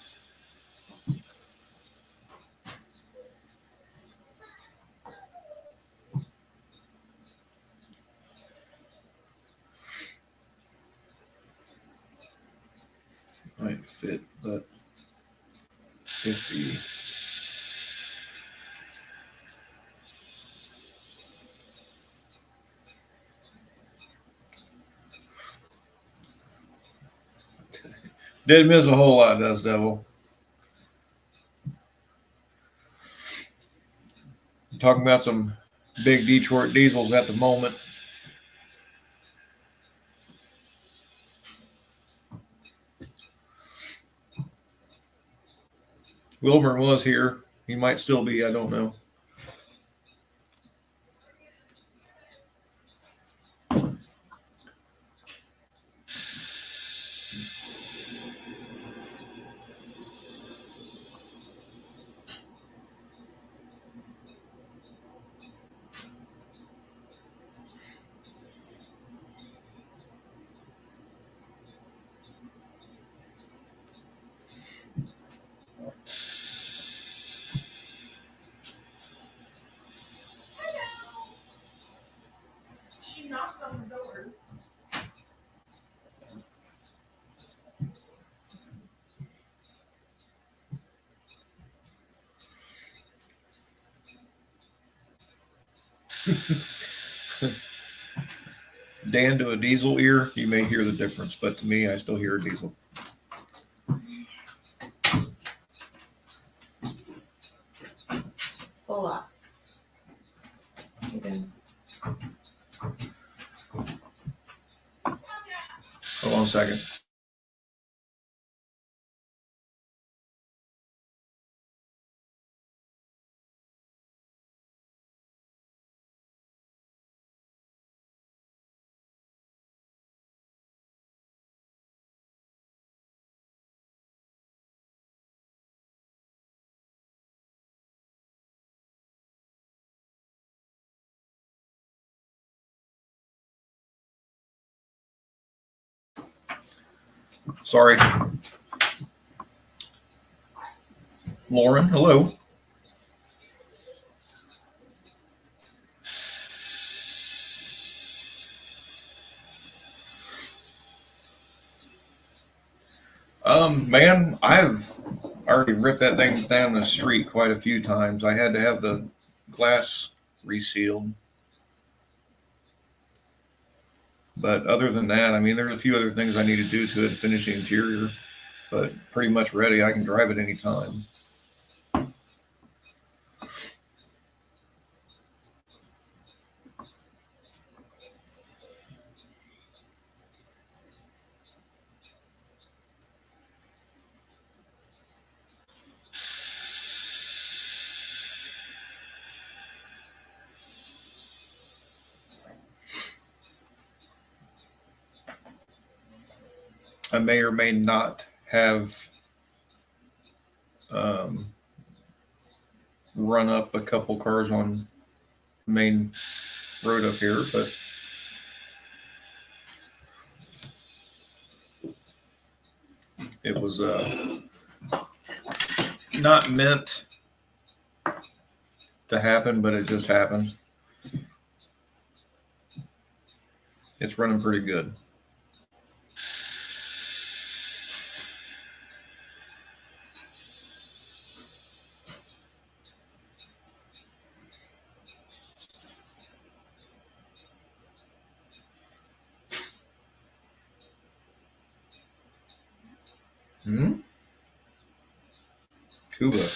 Might fit, but iffy. Didn't miss a whole lot, does Devil? Talking about some big Detroit diesels at the moment. Wilburn was here. He might still be. I don't know. She knocked on the door. Dan to a diesel ear, you may hear the difference, but to me, I still hear a diesel. Hola. Okay. Hold on a second. Sorry. Lauren, hello. Man, I've already ripped that thing down the street quite a few times. I had to have the glass resealed. But other than that, I mean, there's a few other things I need to do to it, finish the interior, but pretty much ready. I can drive it anytime. I may or may not have run up a couple cars on the main road up here, but it was not meant to happen, but it just happened. It's running pretty good. Cuba.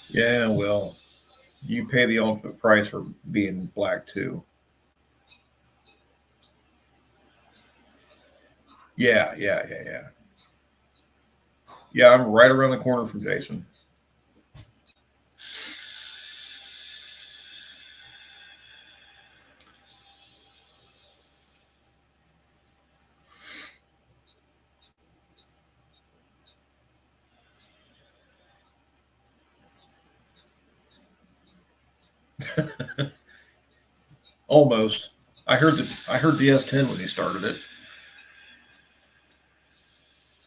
Yeah, well, you pay the ultimate price for being black too. Yeah. Yeah, I'm right around the corner from Jason. Almost. I heard the S10 when he started it.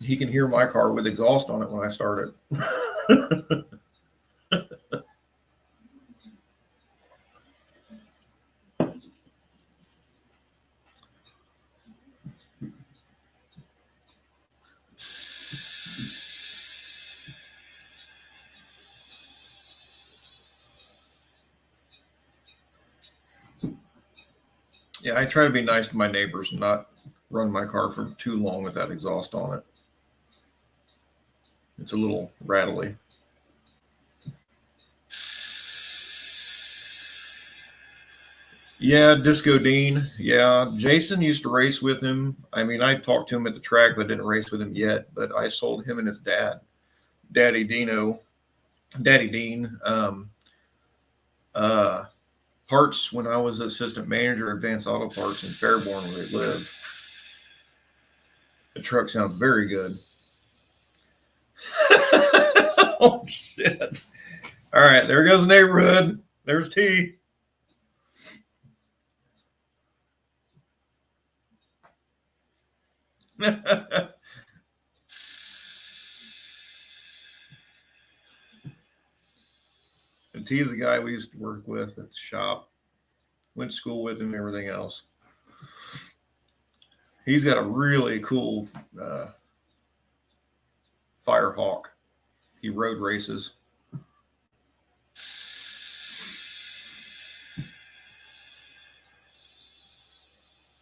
He can hear my car with exhaust on it when I start it. Yeah, I try to be nice to my neighbors and not run my car for too long with that exhaust on it. It's a little rattly. Yeah, Disco Dean. Yeah, Jason used to race with him. I mean, I talked to him at the track, but didn't race with him yet. But I sold him and his dad, Daddy Dino, Daddy Dean, uh, parts when I was assistant manager at Advanced Auto Parts in Fairborn, where they live. The truck sounds very good. Oh shit! All right, there goes the neighborhood. There's T. And T is the guy we used to work with at the shop. Went to school with him and everything else. He's got a really cool Firehawk. He road races.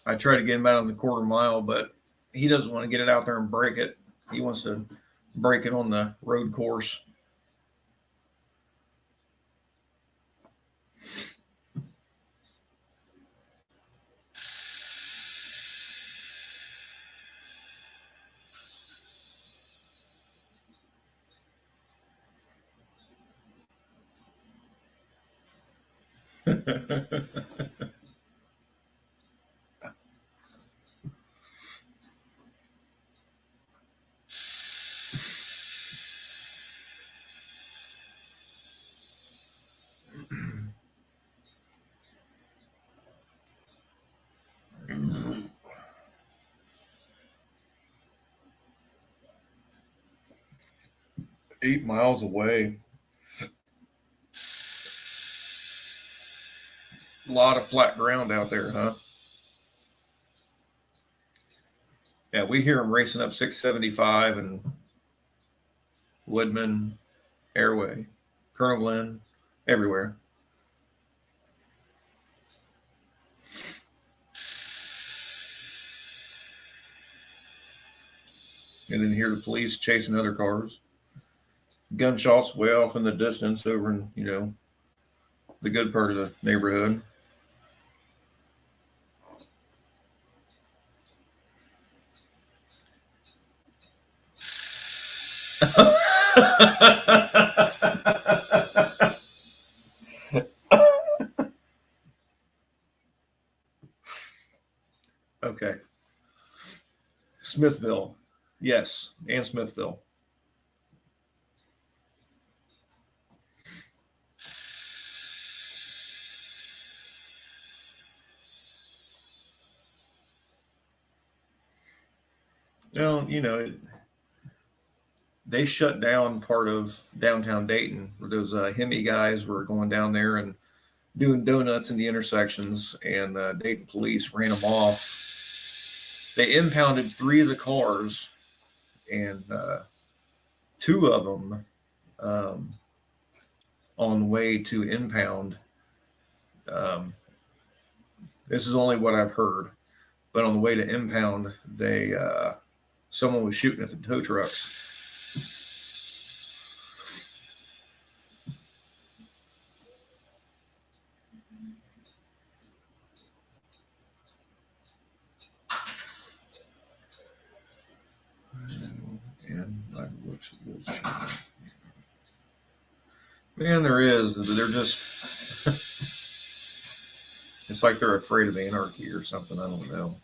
I tried to get him out on the quarter mile, but he doesn't want to get it out there and break it. He wants to break it on the road course. $8 miles away. A lot of flat ground out there, huh? Yeah, we hear them racing up 675 and Woodman, Airway, Colonel Glenn, everywhere. And then hear the police chasing other cars. Gunshots way off in the distance over in, the good part of the neighborhood. Okay. Smithville. Yes, and Smithville. Well, they shut down part of downtown Dayton. Where those Hemi guys were going down there and doing donuts in the intersections, and Dayton police ran them off. They impounded 3 of the cars, and 2 of them um, on the way to impound. Um, this is only what I've heard, but on the way to impound, they someone was shooting at the tow trucks. And I looks at this. Man, there is. They're just. It's like they're afraid of anarchy or something. I don't know.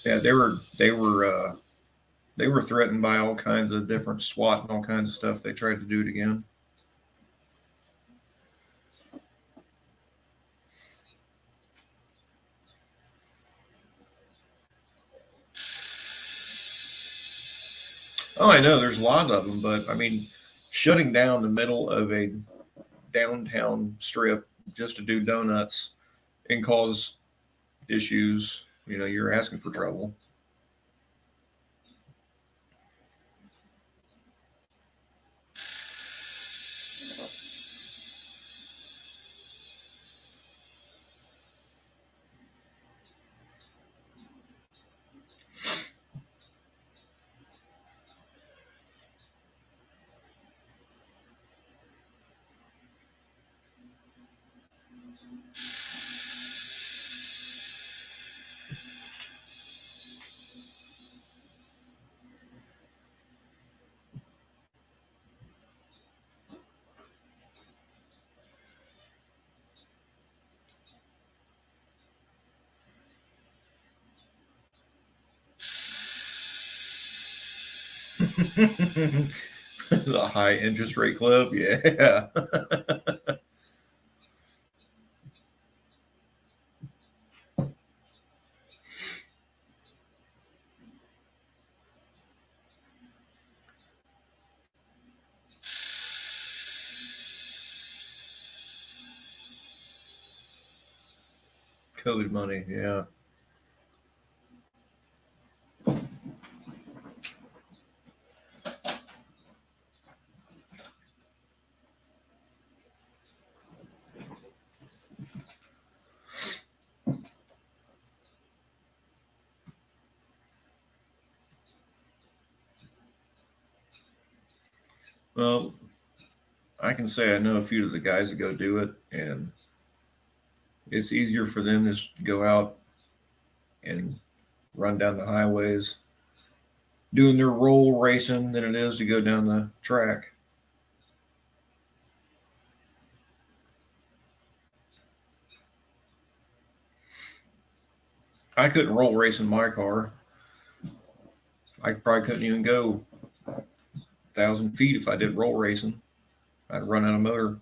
Yeah, they were threatened by all kinds of different SWAT and all kinds of stuff. They tried to do it again. Oh, I know. There's a lot of them, but I mean, shutting down the middle of a downtown strip just to do donuts and cause issues, you're asking for trouble. The high interest rate club, yeah. COVID money, yeah. Well, I can say I know a few of the guys that go do it, and it's easier for them to just go out and run down the highways doing their roll racing than it is to go down the track. I couldn't roll race in my car. I probably couldn't even go 1,000 feet if I did roll racing. I'd run out of motor.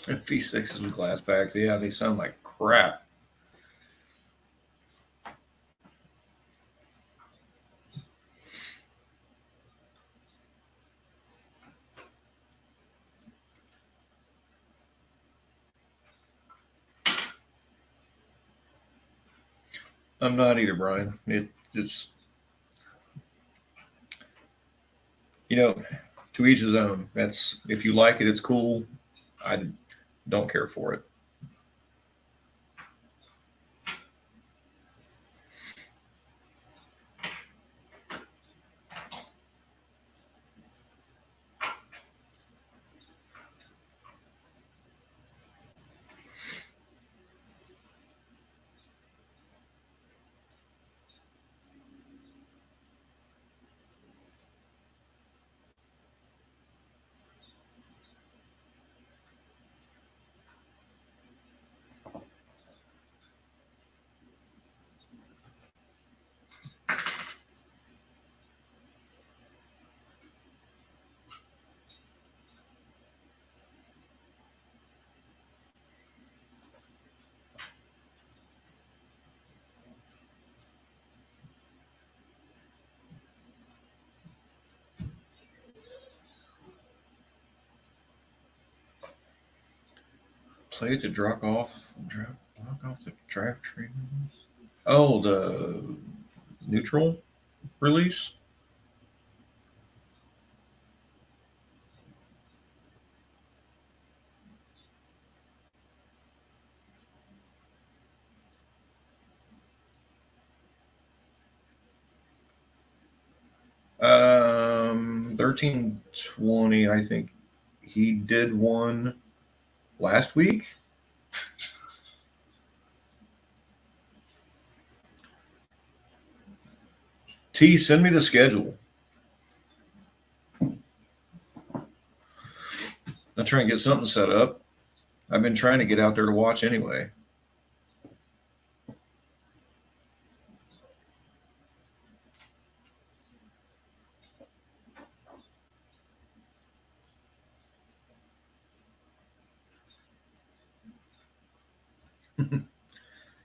V6s with glass packs, yeah, they sound like crap. I'm not either, Brian. It's to each his own. That's if you like it, it's cool. I don't care for it. Play to block off the drivetrain. Oh, the neutral release. Um, 1320. I think he did one last week. T, send me the schedule. I'm trying to get something set up. I've been trying to get out there to watch anyway.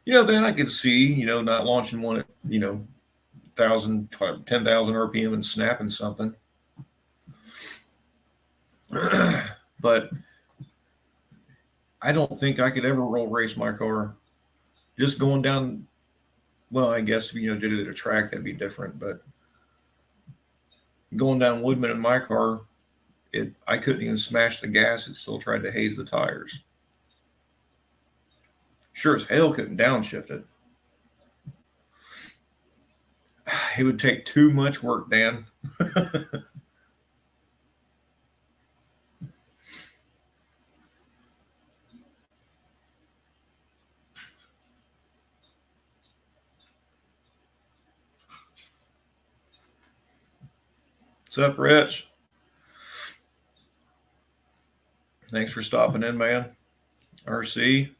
Then I could see, not launching one at, 10,000 RPM and snapping something. But I don't think I could ever roll race my car. Just going down, well, I guess if did it at a track, that'd be different. But going down Woodman in my car, I couldn't even smash the gas. It still tried to haze the tires. Sure as hell couldn't downshift it. It would take too much work, Dan. What's up, Rich? Thanks for stopping in, man. RC.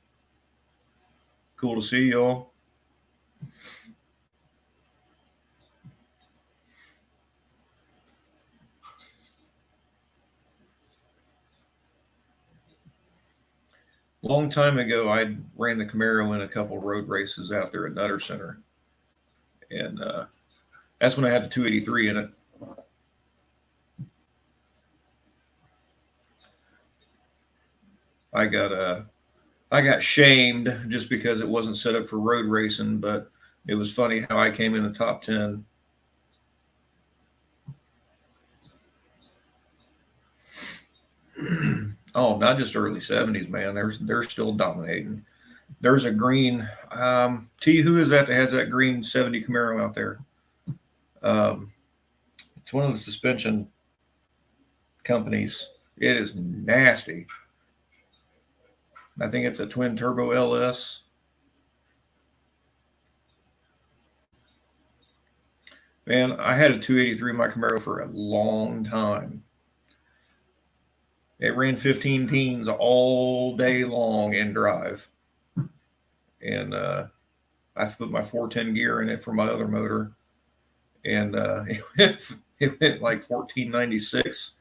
Cool to see y'all. Long time ago, I ran the Camaro in a couple road races out there at Nutter Center. And that's when I had the 283 in it. I got shamed just because it wasn't set up for road racing, but it was funny how I came in the top 10. Oh, not just early 70s, man. They're still dominating. There's a green T. Who is that has that green 70 Camaro out there? It's one of the suspension companies. It is nasty. I think it's a twin turbo LS. Man, I had a 283 in my Camaro for a long time. It ran 15 teens all day long in drive. And I put my 410 gear in it for my other motor. And it went like 1496,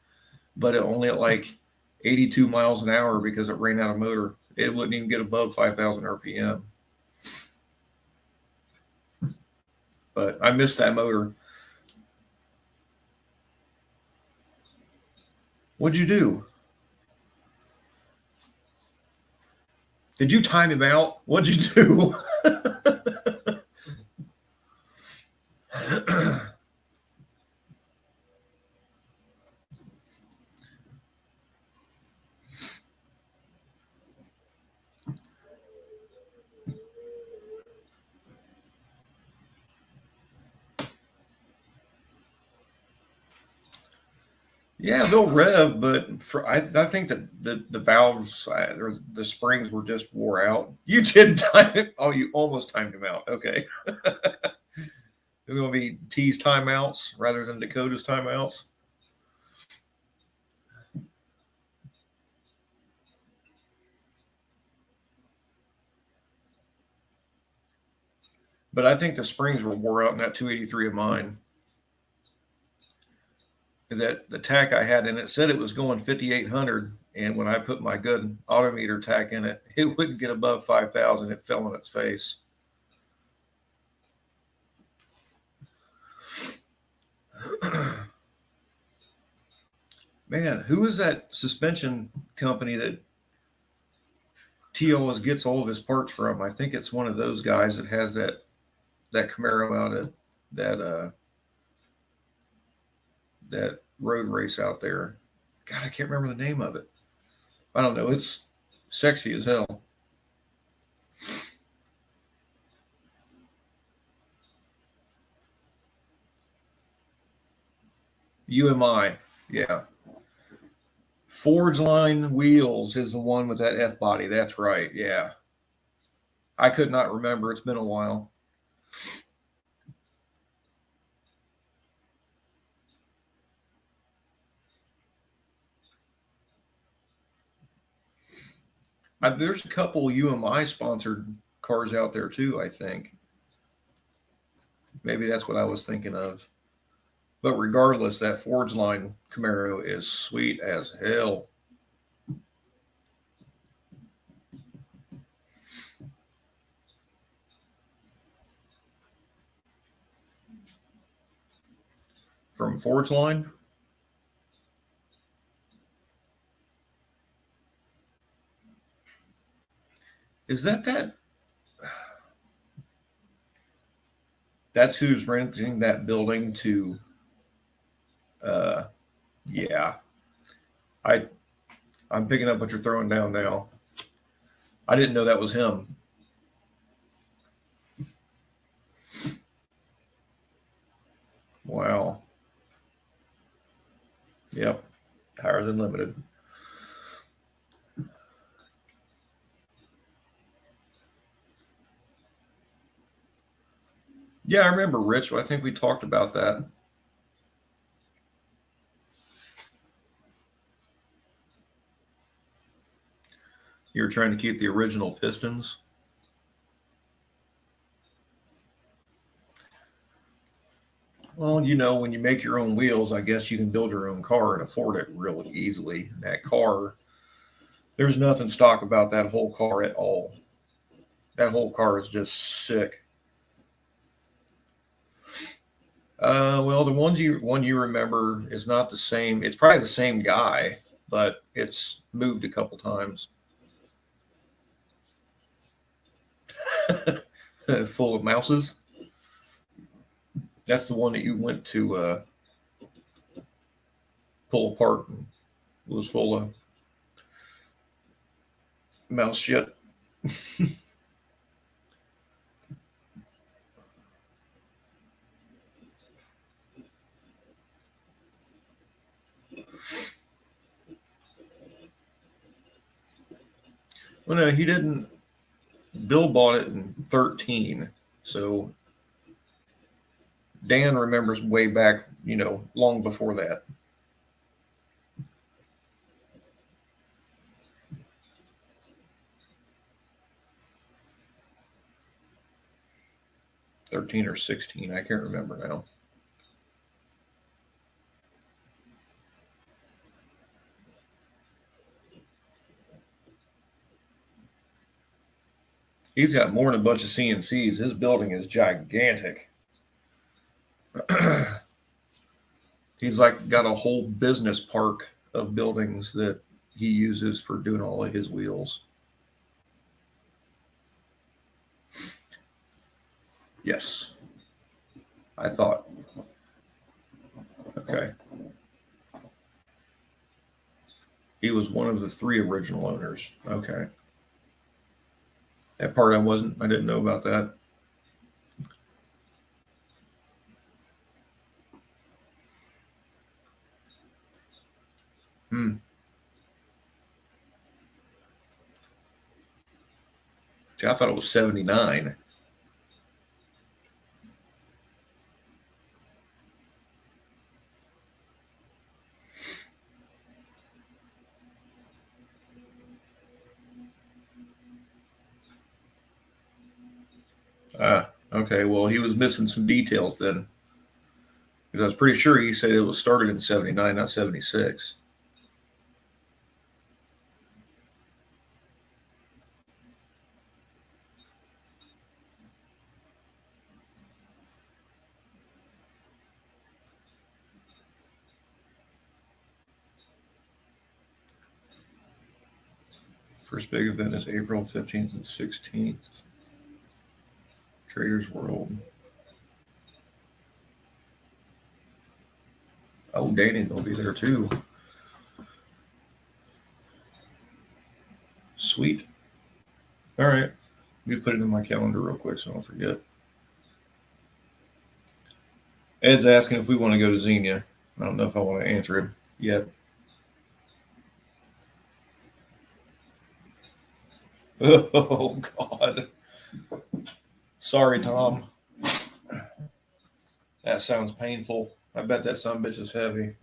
but it only at like 82 miles an hour because it ran out of motor. It wouldn't even get above 5,000 RPM. But I missed that motor. What'd you do? Did you time him out? What'd you do? Yeah, they'll rev, but I think that the valves or the springs were just wore out. You did time it. Oh, you almost timed him out. Okay. It's going to be T's timeouts rather than Dakota's timeouts. But I think the springs were wore out in that 283 of mine. Is that the tack I had in it said it was going 5,800, and when I put my good autometer tack in it, it wouldn't get above 5,000. It fell on its face. Man, who is that suspension company that T always gets all of his parts from? I think it's one of those guys that has that Camaro out at that road race out there. God, I can't remember the name of it. I don't know. It's sexy as hell. UMI, yeah. Forge Line Wheels is the one with that F body. That's right. Yeah. I could not remember. It's been a while. There's a couple UMI sponsored cars out there too, I think. Maybe that's what I was thinking of. But regardless, that Forge Line Camaro is sweet as hell. From Forge Line? Is that? That's who's renting that building to. Yeah, I I'm picking up what you're throwing down now. I didn't know that was him. Wow. Yep. Tires Unlimited. Yeah, I remember Rich. I think we talked about that. You were trying to keep the original pistons. Well, when you make your own wheels, I guess you can build your own car and afford it really easily. That car, there's nothing stock about that whole car at all. That whole car is just sick. Well, the one you remember is not the same. It's probably the same guy, but it's moved a couple times. Full of mouses. That's the one that you went to pull apart and was full of mouse shit. Well, no, he didn't. Bill bought it in 13. So Dan remembers way back, long before that. '13 or 16. I can't remember now. He's got more than a bunch of CNCs. His building is gigantic. He's like got a whole business park of buildings that he uses for doing all of his wheels. Yes. I thought. Okay. He was one of the 3 original owners. Okay. That part I didn't know about that. Hmm. See, I thought it was 79. Okay. Well, he was missing some details then. Because I was pretty sure he said it was started in 79, not 76. First big event is April 15th and 16th. Traders World. Oh, Danny will be there too. Sweet. All right. Let me put it in my calendar real quick so I don't forget. Ed's asking if we want to go to Xenia. I don't know if I want to answer him yet. Oh, God. Sorry, Tom. That sounds painful. I bet that son bitch is heavy.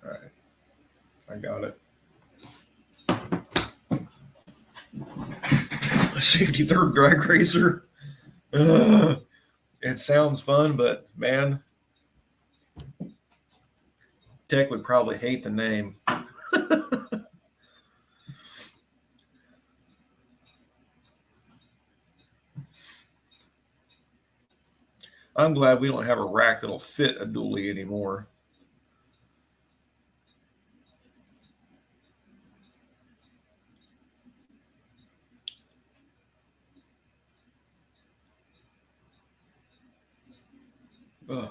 All right. I got it. 63rd drag racer. It sounds fun, but man, Tech would probably hate the name. I'm glad we don't have a rack that'll fit a dually anymore. Ugh.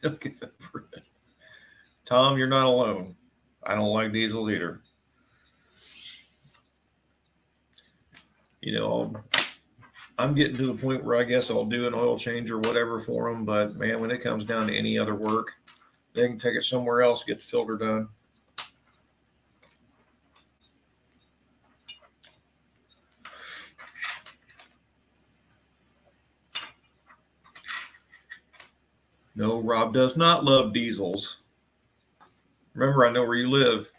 Get over it. Tom, you're not alone. I don't like diesels either. You know, I'm getting to the point where I guess I'll do an oil change or whatever for them. But man, when it comes down to any other work, they can take it somewhere else, get the filter done. No, Rob does not love diesels. Remember, I know where you live.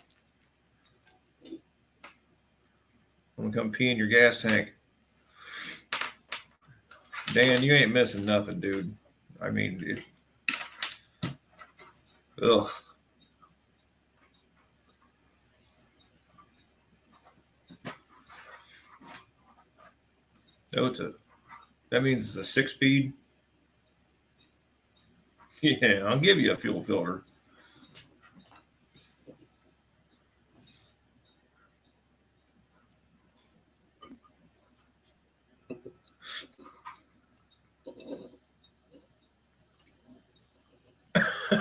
I'm gonna come pee in your gas tank. Dan, you ain't missing nothing, dude. I mean, ugh. No, that means it's a 6-speed. Yeah, I'll give you a fuel filter.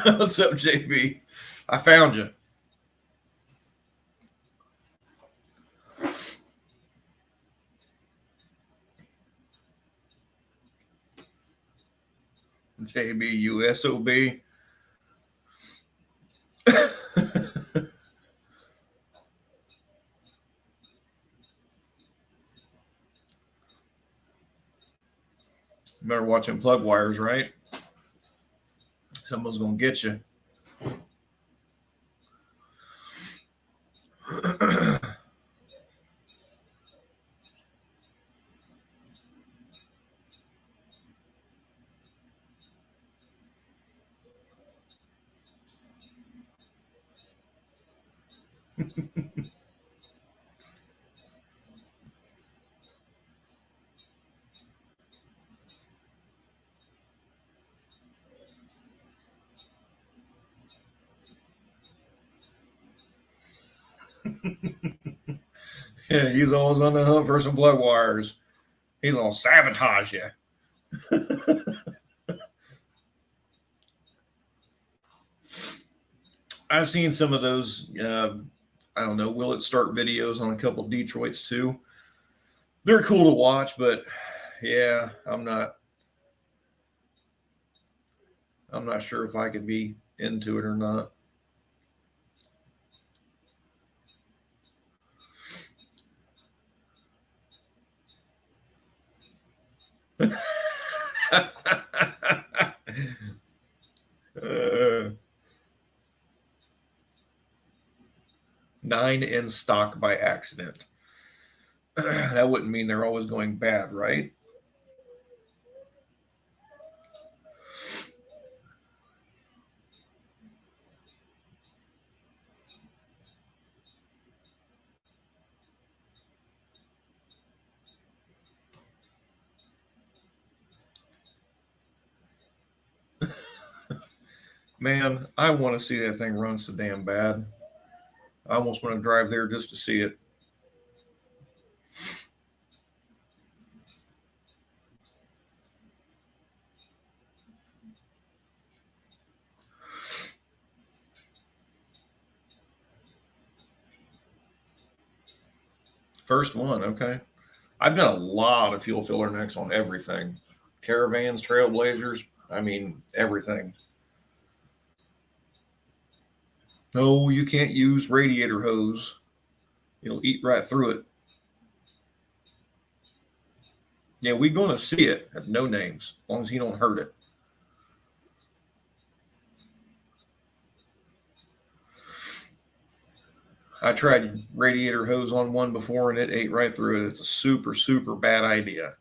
What's up, JB? I found you. JB USOB. Remember watching plug wires, right? Someone's gonna get you. Yeah, he's always on the hunt for some blood wires. He's gonna sabotage you. I've seen some of those. I don't know. Will it start videos on a couple of Detroits too? They're cool to watch, but yeah, I'm not. I'm not sure if I could be into it or not. uh, 9 in stock by accident. That wouldn't mean they're always going bad, right? Man, I want to see that thing run so damn bad. I almost want to drive there just to see it. First one, okay. I've done a lot of fuel filler necks on everything. Caravans, Trailblazers, I mean, everything. No, you can't use radiator hose. It'll eat right through it. Yeah, we're going to see it at no names, as long as he don't hurt it. I tried radiator hose on one before and it ate right through it. It's a super, super bad idea.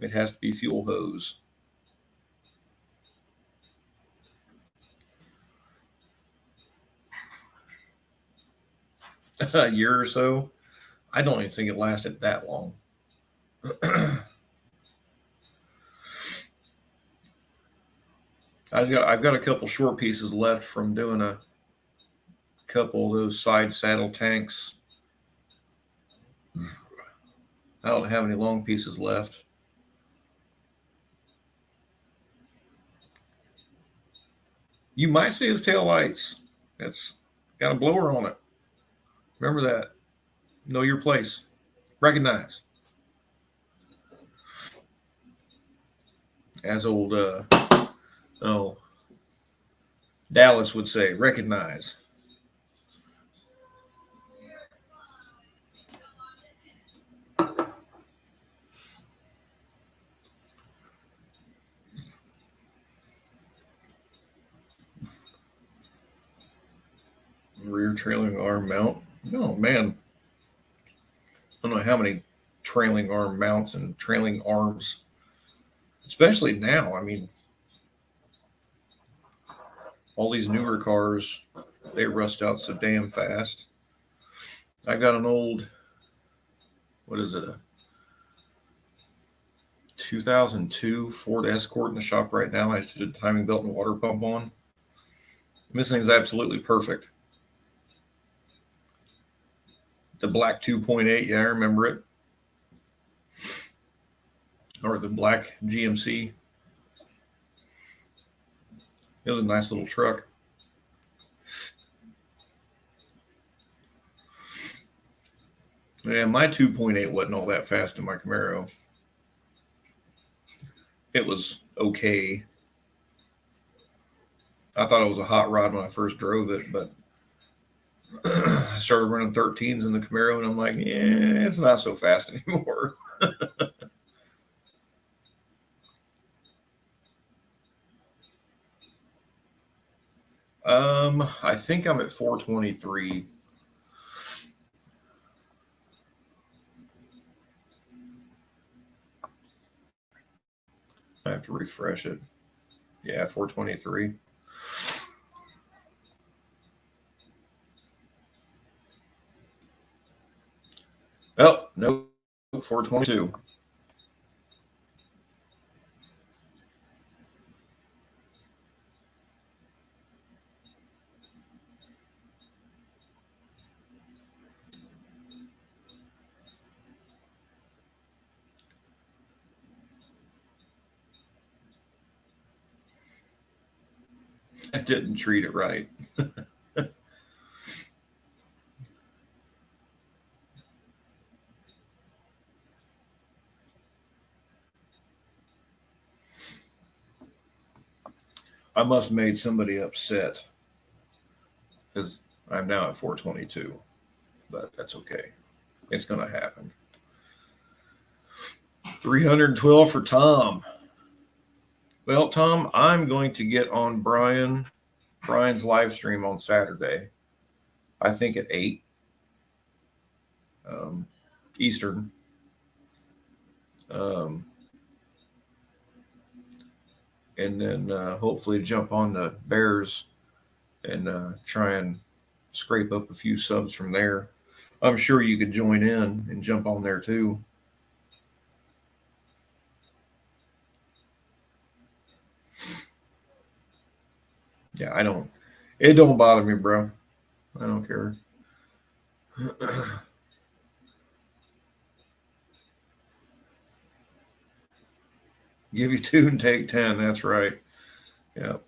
It has to be fuel hose. A year or so. I don't even think it lasted that long. I've got a couple short pieces left from doing a couple of those side saddle tanks. I don't have any long pieces left. You might see his tail lights. It's got a blower on it. Remember that. Know your place. Recognize. As old Dallas would say, recognize. Rear trailing arm mount. Oh man. I don't know how many trailing arm mounts and trailing arms, especially now. I mean, all these newer cars, they rust out so damn fast. I got an old, what is it, a 2002 Ford Escort in the shop right now. I just did a timing belt and water pump on. And this thing's absolutely perfect. The black 2.8, yeah, I remember it. Or the black GMC. It was a nice little truck. Yeah, my 2.8 wasn't all that fast in my Camaro. It was okay. I thought it was a hot rod when I first drove it, but I started running 13s in the Camaro, and I'm like, yeah, it's not so fast anymore. I think I'm at 423. I have to refresh it. Yeah, 423. Oh, no, 422. I didn't treat it right. I must have made somebody upset because I'm now at 422, but that's okay. It's going to happen. 312 for Tom. Well, Tom, I'm going to get on Brian's live stream on Saturday. I think at 8 Eastern. And then hopefully jump on the Bears and try and scrape up a few subs from there. I'm sure you could join in and jump on there too. Yeah, it don't bother me, bro. I don't care. Give you 2 and take 10. That's right. Yeah.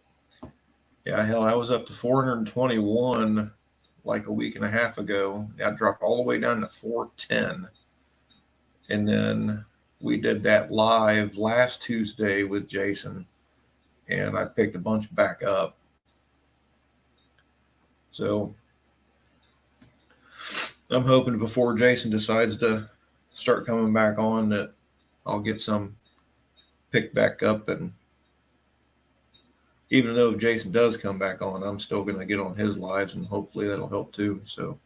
Yeah, hell, I was up to 421 like a week and a half ago. I dropped all the way down to 410. And then we did that live last Tuesday with Jason, and I picked a bunch back up. So I'm hoping before Jason decides to start coming back on that I'll get some picked back up. And even though if Jason does come back on, I'm still going to get on his lives, and hopefully that'll help too. So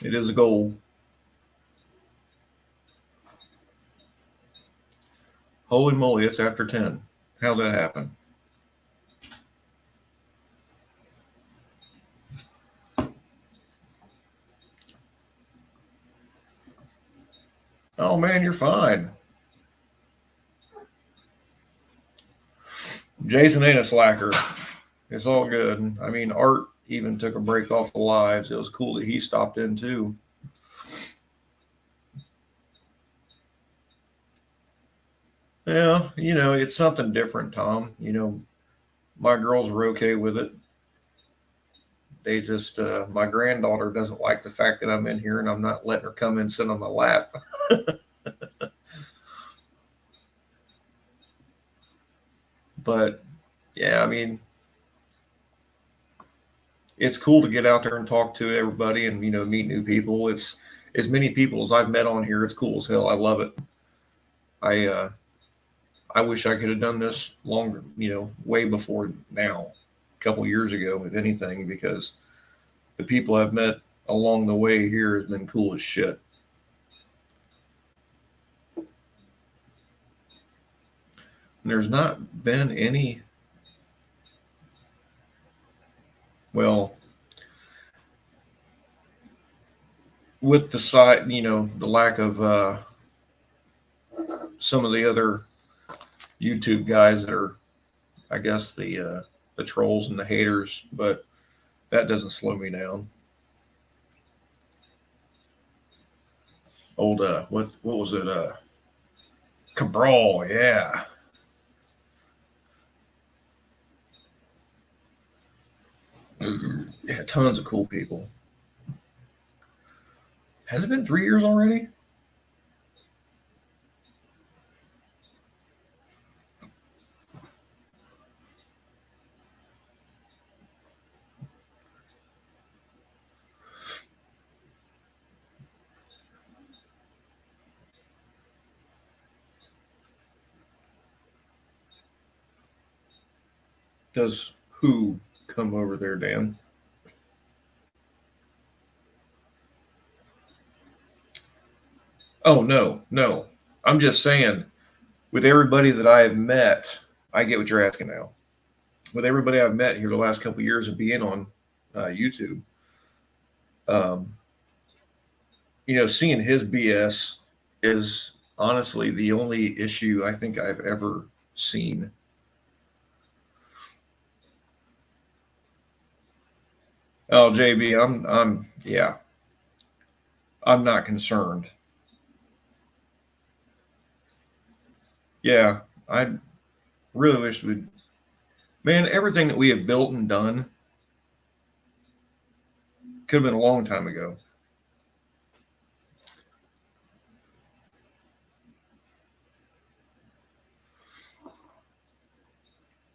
it is a goal. Holy moly, it's after 10. How'd that happen? Oh man, you're fine. Jason ain't a slacker. It's all good. I mean, Art even took a break off the lives. It was cool that he stopped in too. Yeah, it's something different, Tom. My girls were okay with it. They just, my granddaughter doesn't like the fact that I'm in here and I'm not letting her come in and sit on my lap. But yeah, I mean, it's cool to get out there and talk to everybody and, meet new people. It's as many people as I've met on here. It's cool as hell. I love it. I wish I could have done this longer, way before now, a couple years ago, if anything, because the people I've met along the way here has been cool as shit. And there's not been any, well, with the site, the lack of some of the other YouTube guys that are, I guess, the trolls and the haters, but that doesn't slow me down. Old what was it? Cabral, yeah. Yeah, tons of cool people. Has it been 3 years already? Does who come over there, Dan? Oh, no. I'm just saying, with everybody that I have met, I get what you're asking now. With everybody I've met here the last couple of years of being on YouTube, seeing his BS is honestly the only issue I think I've ever seen. Oh, JB, yeah, I'm not concerned. Yeah, I really wish we'd, man, everything that we have built and done could have been a long time ago.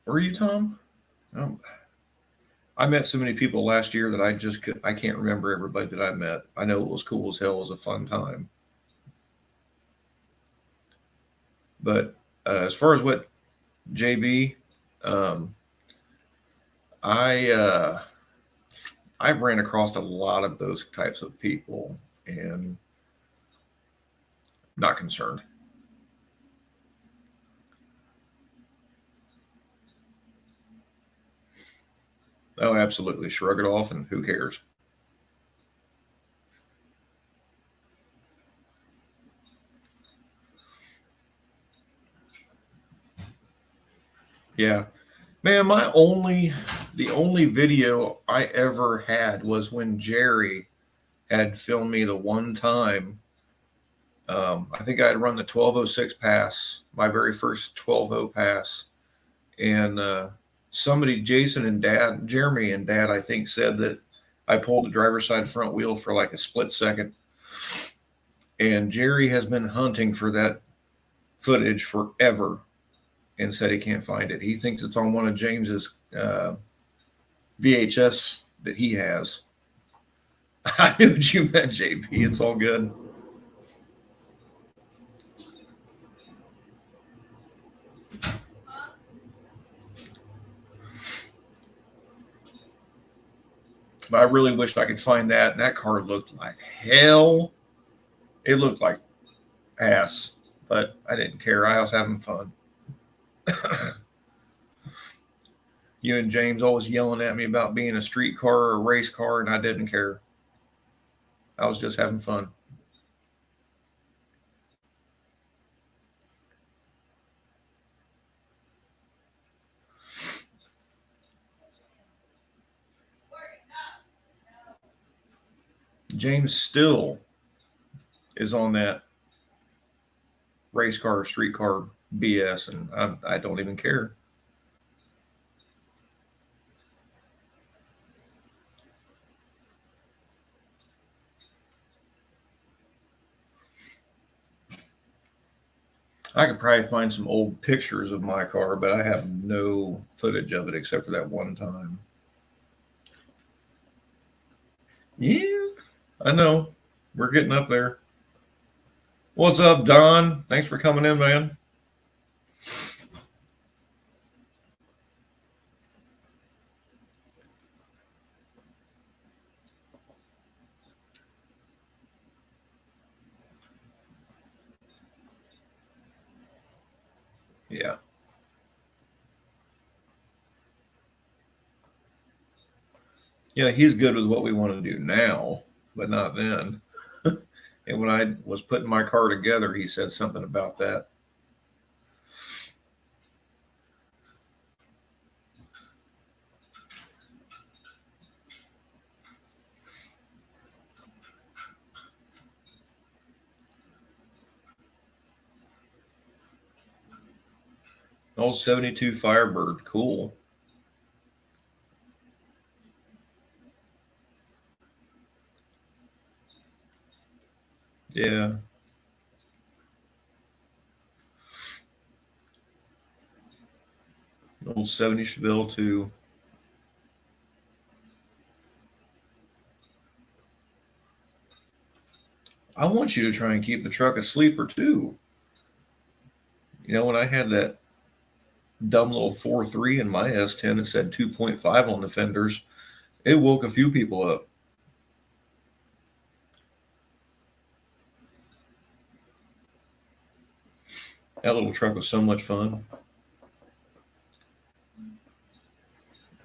Were you, Tom? Oh, I met so many people last year that I can't remember everybody that I met. I know it was cool as hell. It was a fun time. But as far as what JB, um, I I've ran across a lot of those types of people and not concerned. Oh, absolutely. Shrug it off and who cares? Yeah. Man, the only video I ever had was when Jerry had filmed me the one time. I think I had run the 1206 pass, my very first 12 pass. And somebody, Jason and Dad, Jeremy and Dad, I think, said that I pulled the driver's side front wheel for like a split second. And Jerry has been hunting for that footage forever and said he can't find it. He thinks it's on one of James's VHS that he has. I knew what you meant, JP. It's all good. But I really wished I could find that. And that car looked like hell. It looked like ass, but I didn't care. I was having fun. You and James always yelling at me about being a street car or a race car, and I didn't care. I was just having fun. James still is on that race car or street car BS, and I don't even care. I could probably find some old pictures of my car, but I have no footage of it except for that one time. Yeah, I know. We're getting up there. What's up, Don? Thanks for coming in, man. Yeah. Yeah, he's good with what we want to do now, but not then. And when I was putting my car together, he said something about that. Old 72 Firebird, cool. Yeah. Old 70 Chevelle too. I want you to try and keep the truck a sleeper too. When I had that dumb little 4.3 in my S10 that said 2.5 on the fenders, it woke a few people up. That little truck was so much fun.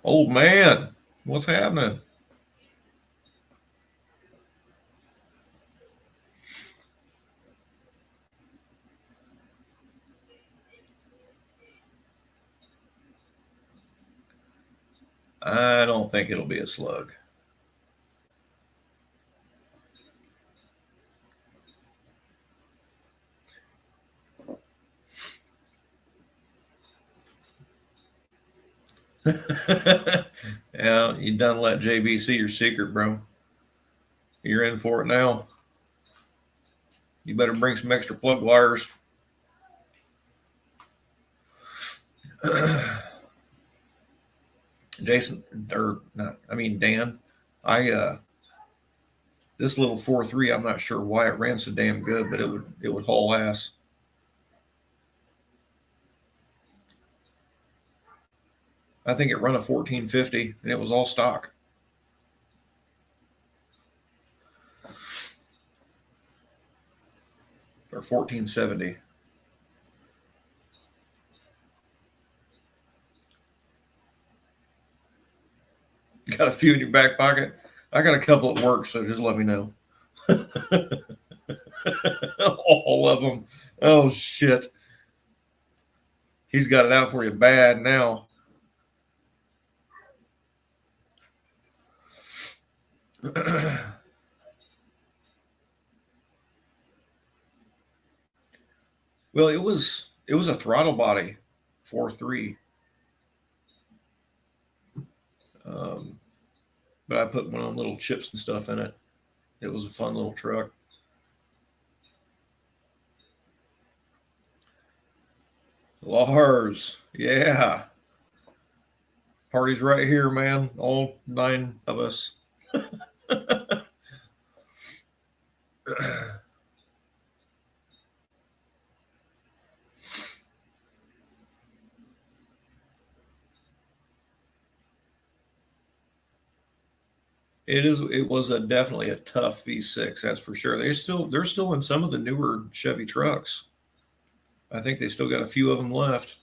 Old man, what's happening? I don't think it'll be a slug. Yeah, you done let JB see your secret, bro. You're in for it now. You better bring some extra plug wires. Jason, or not, I mean Dan, I this little 4.3, I'm not sure why it ran so damn good, but it would haul ass. I think it run a 1450 and it was all stock. Or 1470. Got a few in your back pocket? I got a couple at work, so just let me know. All of them. Oh shit. He's got it out for you bad now. Well, it was a throttle body 4.3. Um, but I put one of them little chips and stuff in it. It was a fun little truck. Lars, yeah. Party's right here, man. All 9 of us. It was definitely a tough V6, that's for sure. They're still in some of the newer Chevy trucks. I think they still got a few of them left.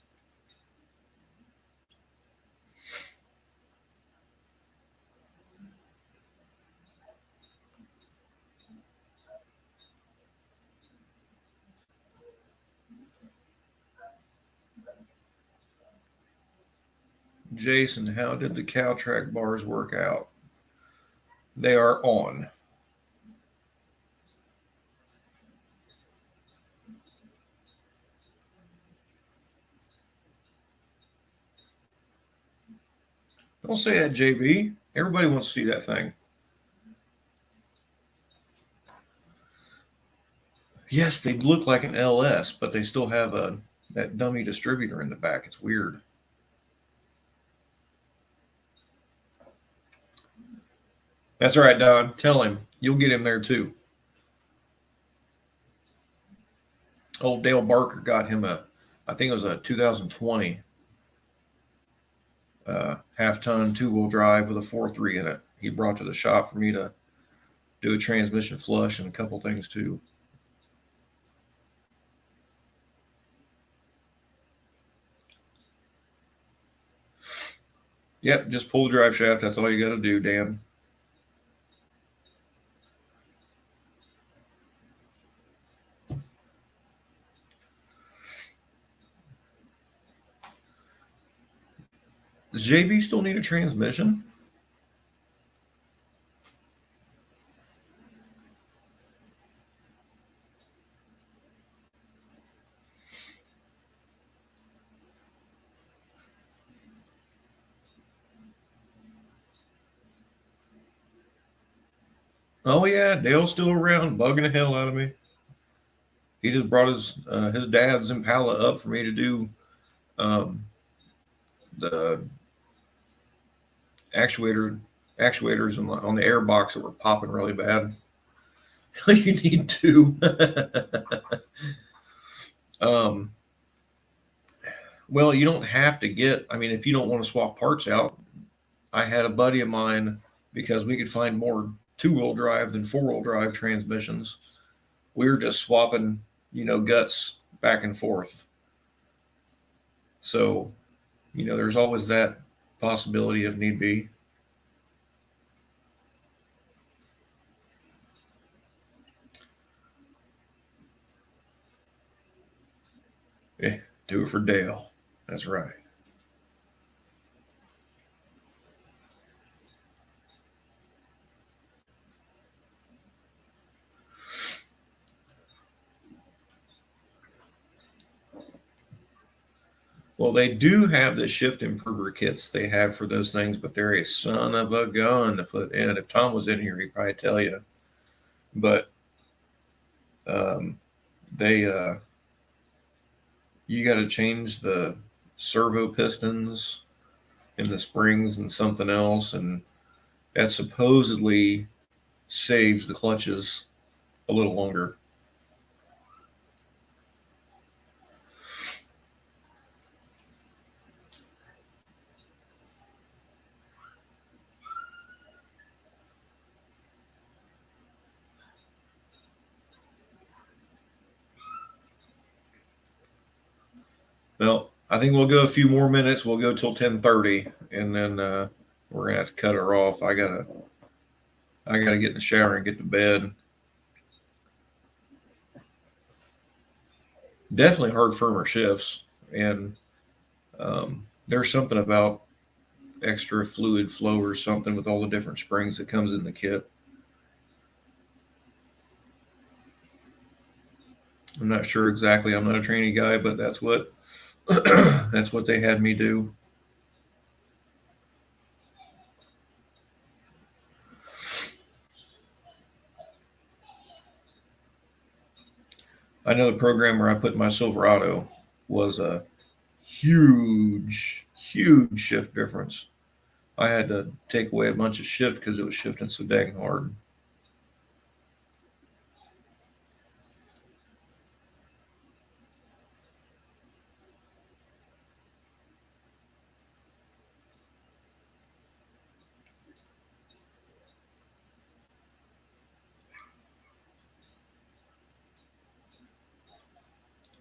Jason, how did the CalTrack bars work out? They are on. Don't say that, JB. Everybody wants to see that thing. Yes, they look like an LS, but they still have that dummy distributor in the back. It's weird. That's all right, Don. Tell him. You'll get him there too. Old Dale Barker got him I think it was a 2020 half-ton 2-wheel drive with a 4.3 in it. He brought to the shop for me to do a transmission flush and a couple things too. Yep, just pull the drive shaft. That's all you got to do, Dan. Does JB still need a transmission? Oh yeah, Dale's still around, bugging the hell out of me. He just brought his dad's Impala up for me to do um, the actuators on the air box that were popping really bad. You need to. um, well, you don't have to get. I mean, if you don't want to swap parts out, I had a buddy of mine because we could find more 2-wheel drive than 4-wheel drive transmissions. We were just swapping, guts back and forth. So, there's always that possibility if need be. Yeah, do it for Dale. That's right. Well, they do have the shift improver kits they have for those things, but they're a son of a gun to put in. If Tom was in here, he'd probably tell you. But they you got to change the servo pistons and the springs and something else, and that supposedly saves the clutches a little longer. Well, I think we'll go a few more minutes. We'll go till 10:30, and then we're gonna have to cut her off. I gotta get in the shower and get to bed. Definitely hard firmer shifts, and there's something about extra fluid flow or something with all the different springs that comes in the kit. I'm not sure exactly. I'm not a training guy, but that's what that's what they had me do. I know the program where I put my Silverado was a huge, huge shift difference. I had to take away a bunch of shift because it was shifting so dang hard.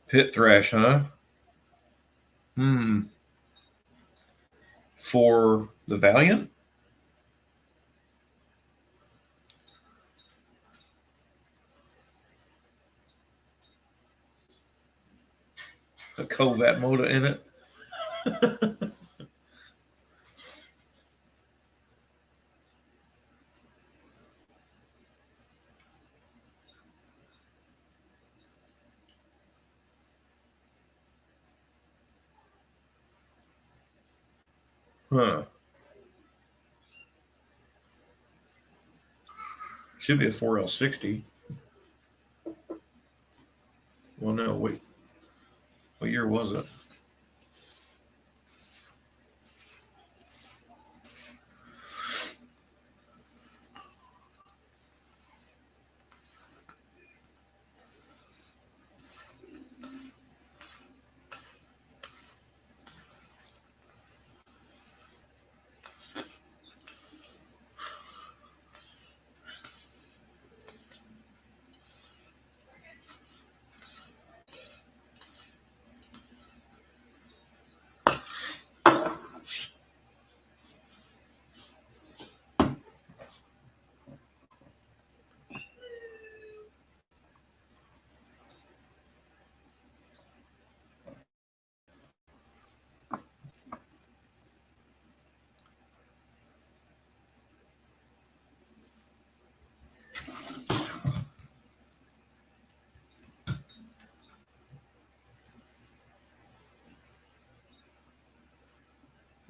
Pit thrash, huh? For the Valiant? A Covat motor in it? Huh. Should be a 4L60. Well, no, wait. What year was it?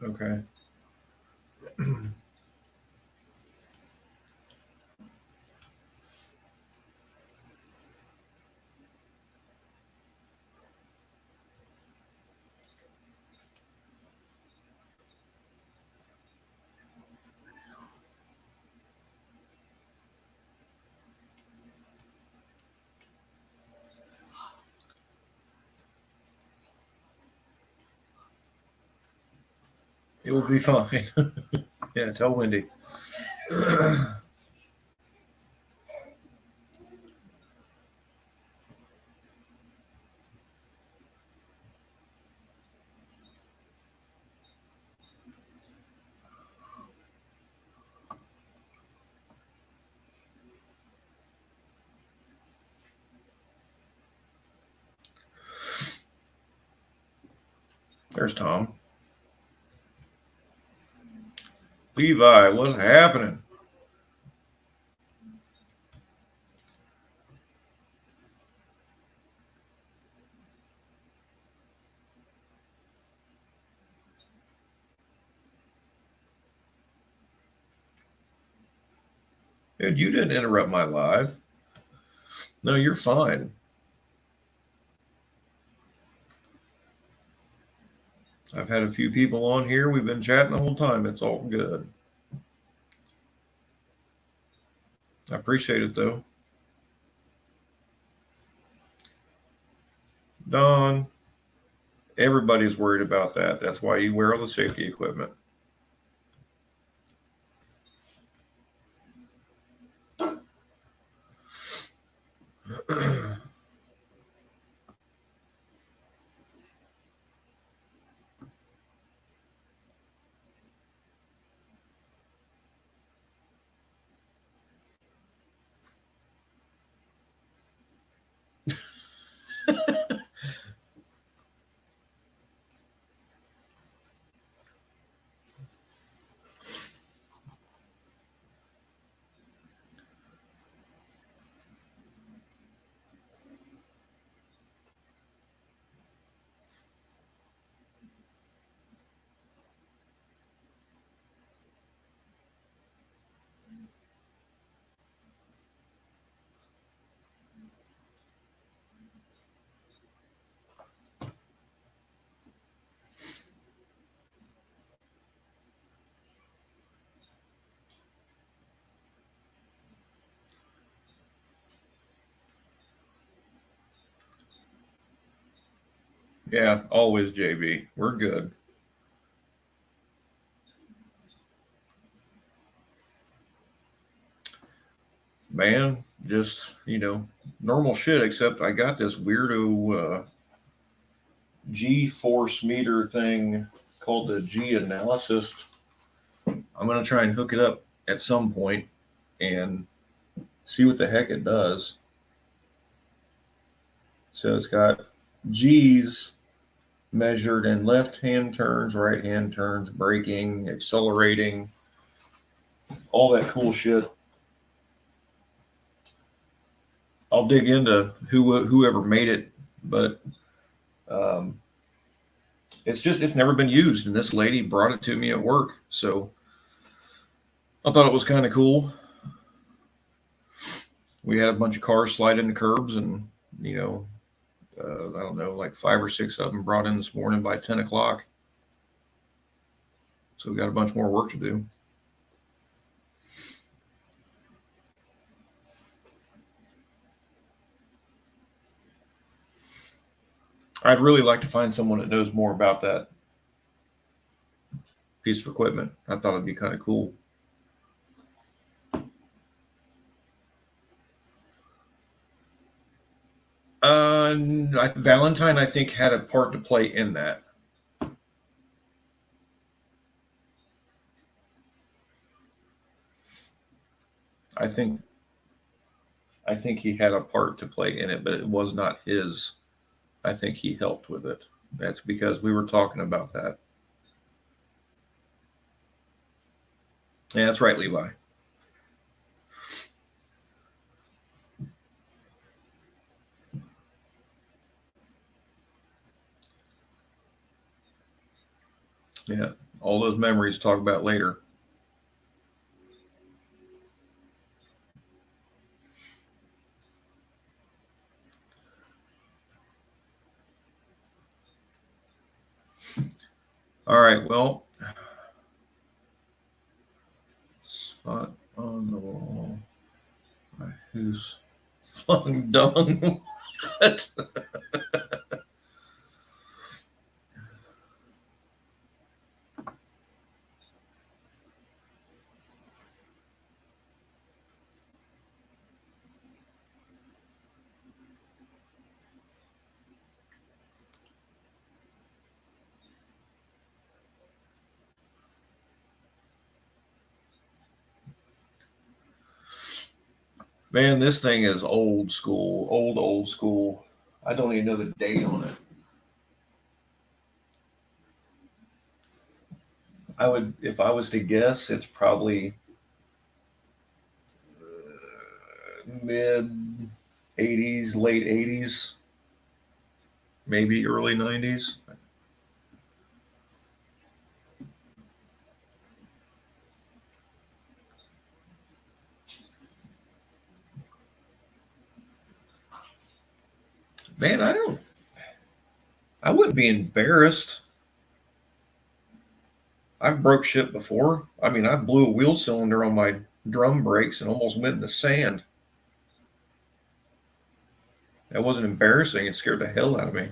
Okay. It will be fine. Yeah, tell Wendy. There's Tom. Levi, what's happening? Dude, you didn't interrupt my live. No, you're fine. I've had a few people on here. We've been chatting the whole time. It's all good. I appreciate it though. Don, everybody's worried about that. That's why you wear all the safety equipment. Yeah, always JB. We're good. Man, just, normal shit, except I got this weirdo G force meter thing called the G analysis. I'm going to try and hook it up at some point and see what the heck it does. So it's got G's measured in left hand turns, right hand turns, braking, accelerating, all that cool shit. I'll dig into whoever made it, but um, it's never been used, and this lady brought it to me at work, so I thought it was kind of cool. We had a bunch of cars slide into curbs, and I don't know, like 5 or 6 of them brought in this morning by 10 o'clock. So we got a bunch more work to do. I'd really like to find someone that knows more about that piece of equipment. I thought it'd be kind of cool. Valentine, I think, had a part to play in that. I think he had a part to play in it, but it was not his. I think he helped with it. That's because we were talking about that. Yeah, that's right, Levi. Yeah, all those memories to talk about later. All right, well, spot on the wall. Who's flung dung? What? Man, this thing is old school, old school. I don't even know the date on it. I would, if I was to guess, it's probably mid 80s, late 80s, maybe early 90s. Man, I wouldn't be embarrassed. I've broke shit before. I mean, I blew a wheel cylinder on my drum brakes and almost went in the sand. That wasn't embarrassing. It scared the hell out of me.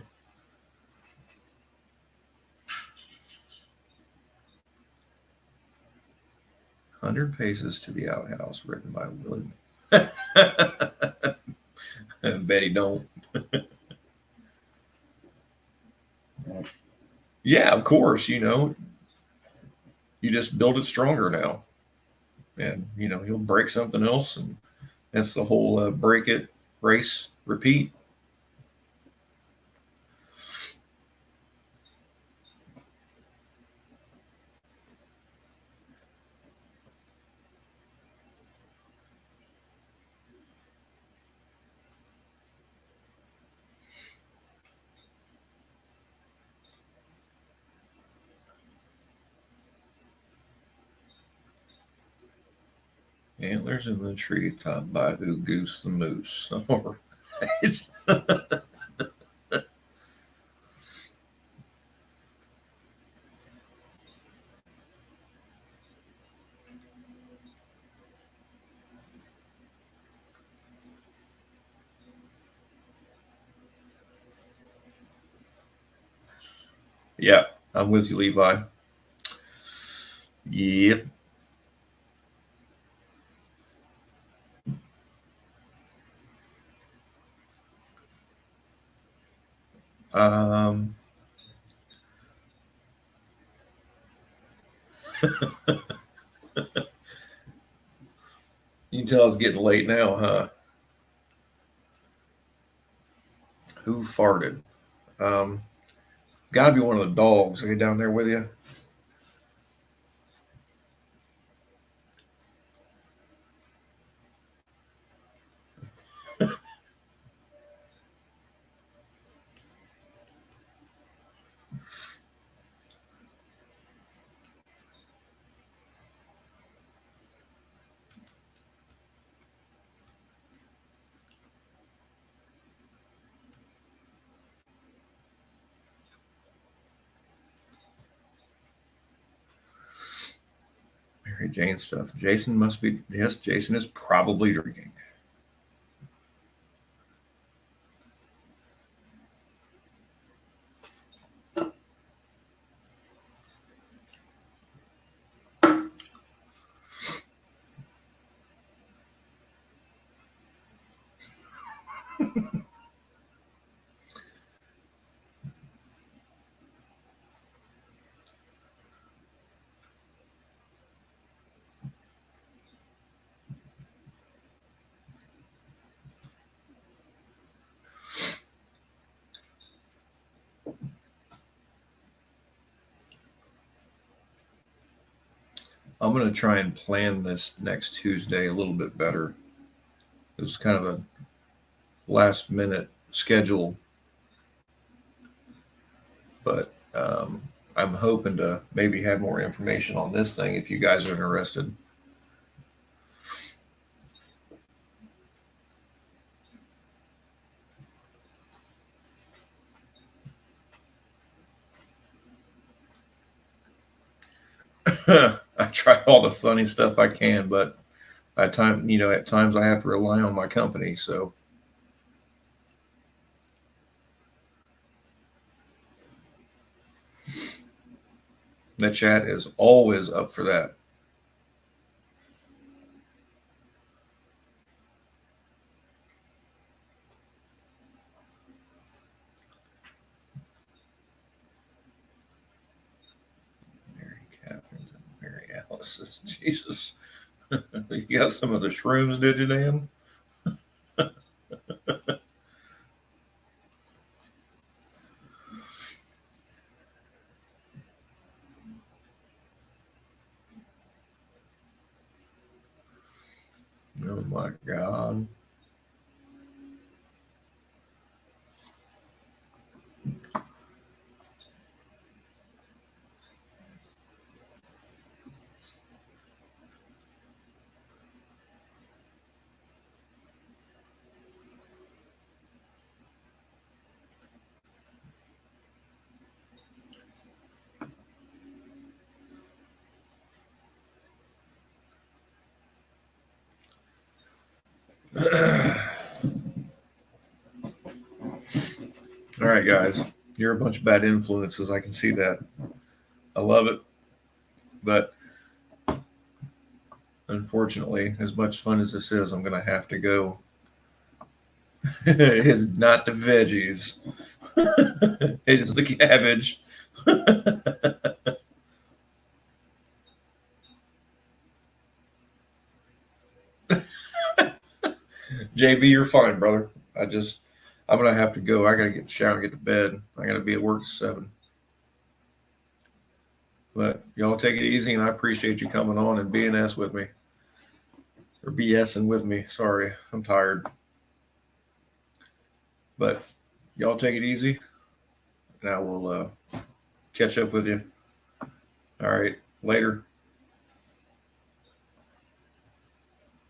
"100 Paces to the Outhouse," written by William. Betty don't. Yeah, of course. You just build it stronger now, and you'll break something else, and that's the whole break it, race, repeat. Antlers in the tree topped by who goose the moose. All right. Yeah, I'm with you, Levi. Yep. Um, you can tell it's getting late now, huh? Who farted? Um, Gotta be one of the dogs. Are they down there with you? Mary Jane stuff. Jason must be. Yes, Jason is probably drinking. I'm going to try and plan this next Tuesday a little bit better. It was kind of a last minute schedule, but I'm hoping to maybe have more information on this thing if you guys are interested. I try all the funny stuff I can, but at times I have to rely on my company. So the chat is always up for that. Mary Catherine's and Mary Alice's. Jesus. You got some of the shrooms, did you, Dan? Oh my God. All right, guys. You're a bunch of bad influences. I can see that. I love it. But unfortunately, as much fun as this is, I'm going to have to go. It's not the veggies, it is the cabbage. JB, you're fine, brother. I'm going to have to go. I got to get showered and get to bed. I got to be at work at 7. But y'all take it easy, and I appreciate you coming on and BS with me. Or BSing with me. Sorry, I'm tired. But y'all take it easy, and I will catch up with you. All right, later.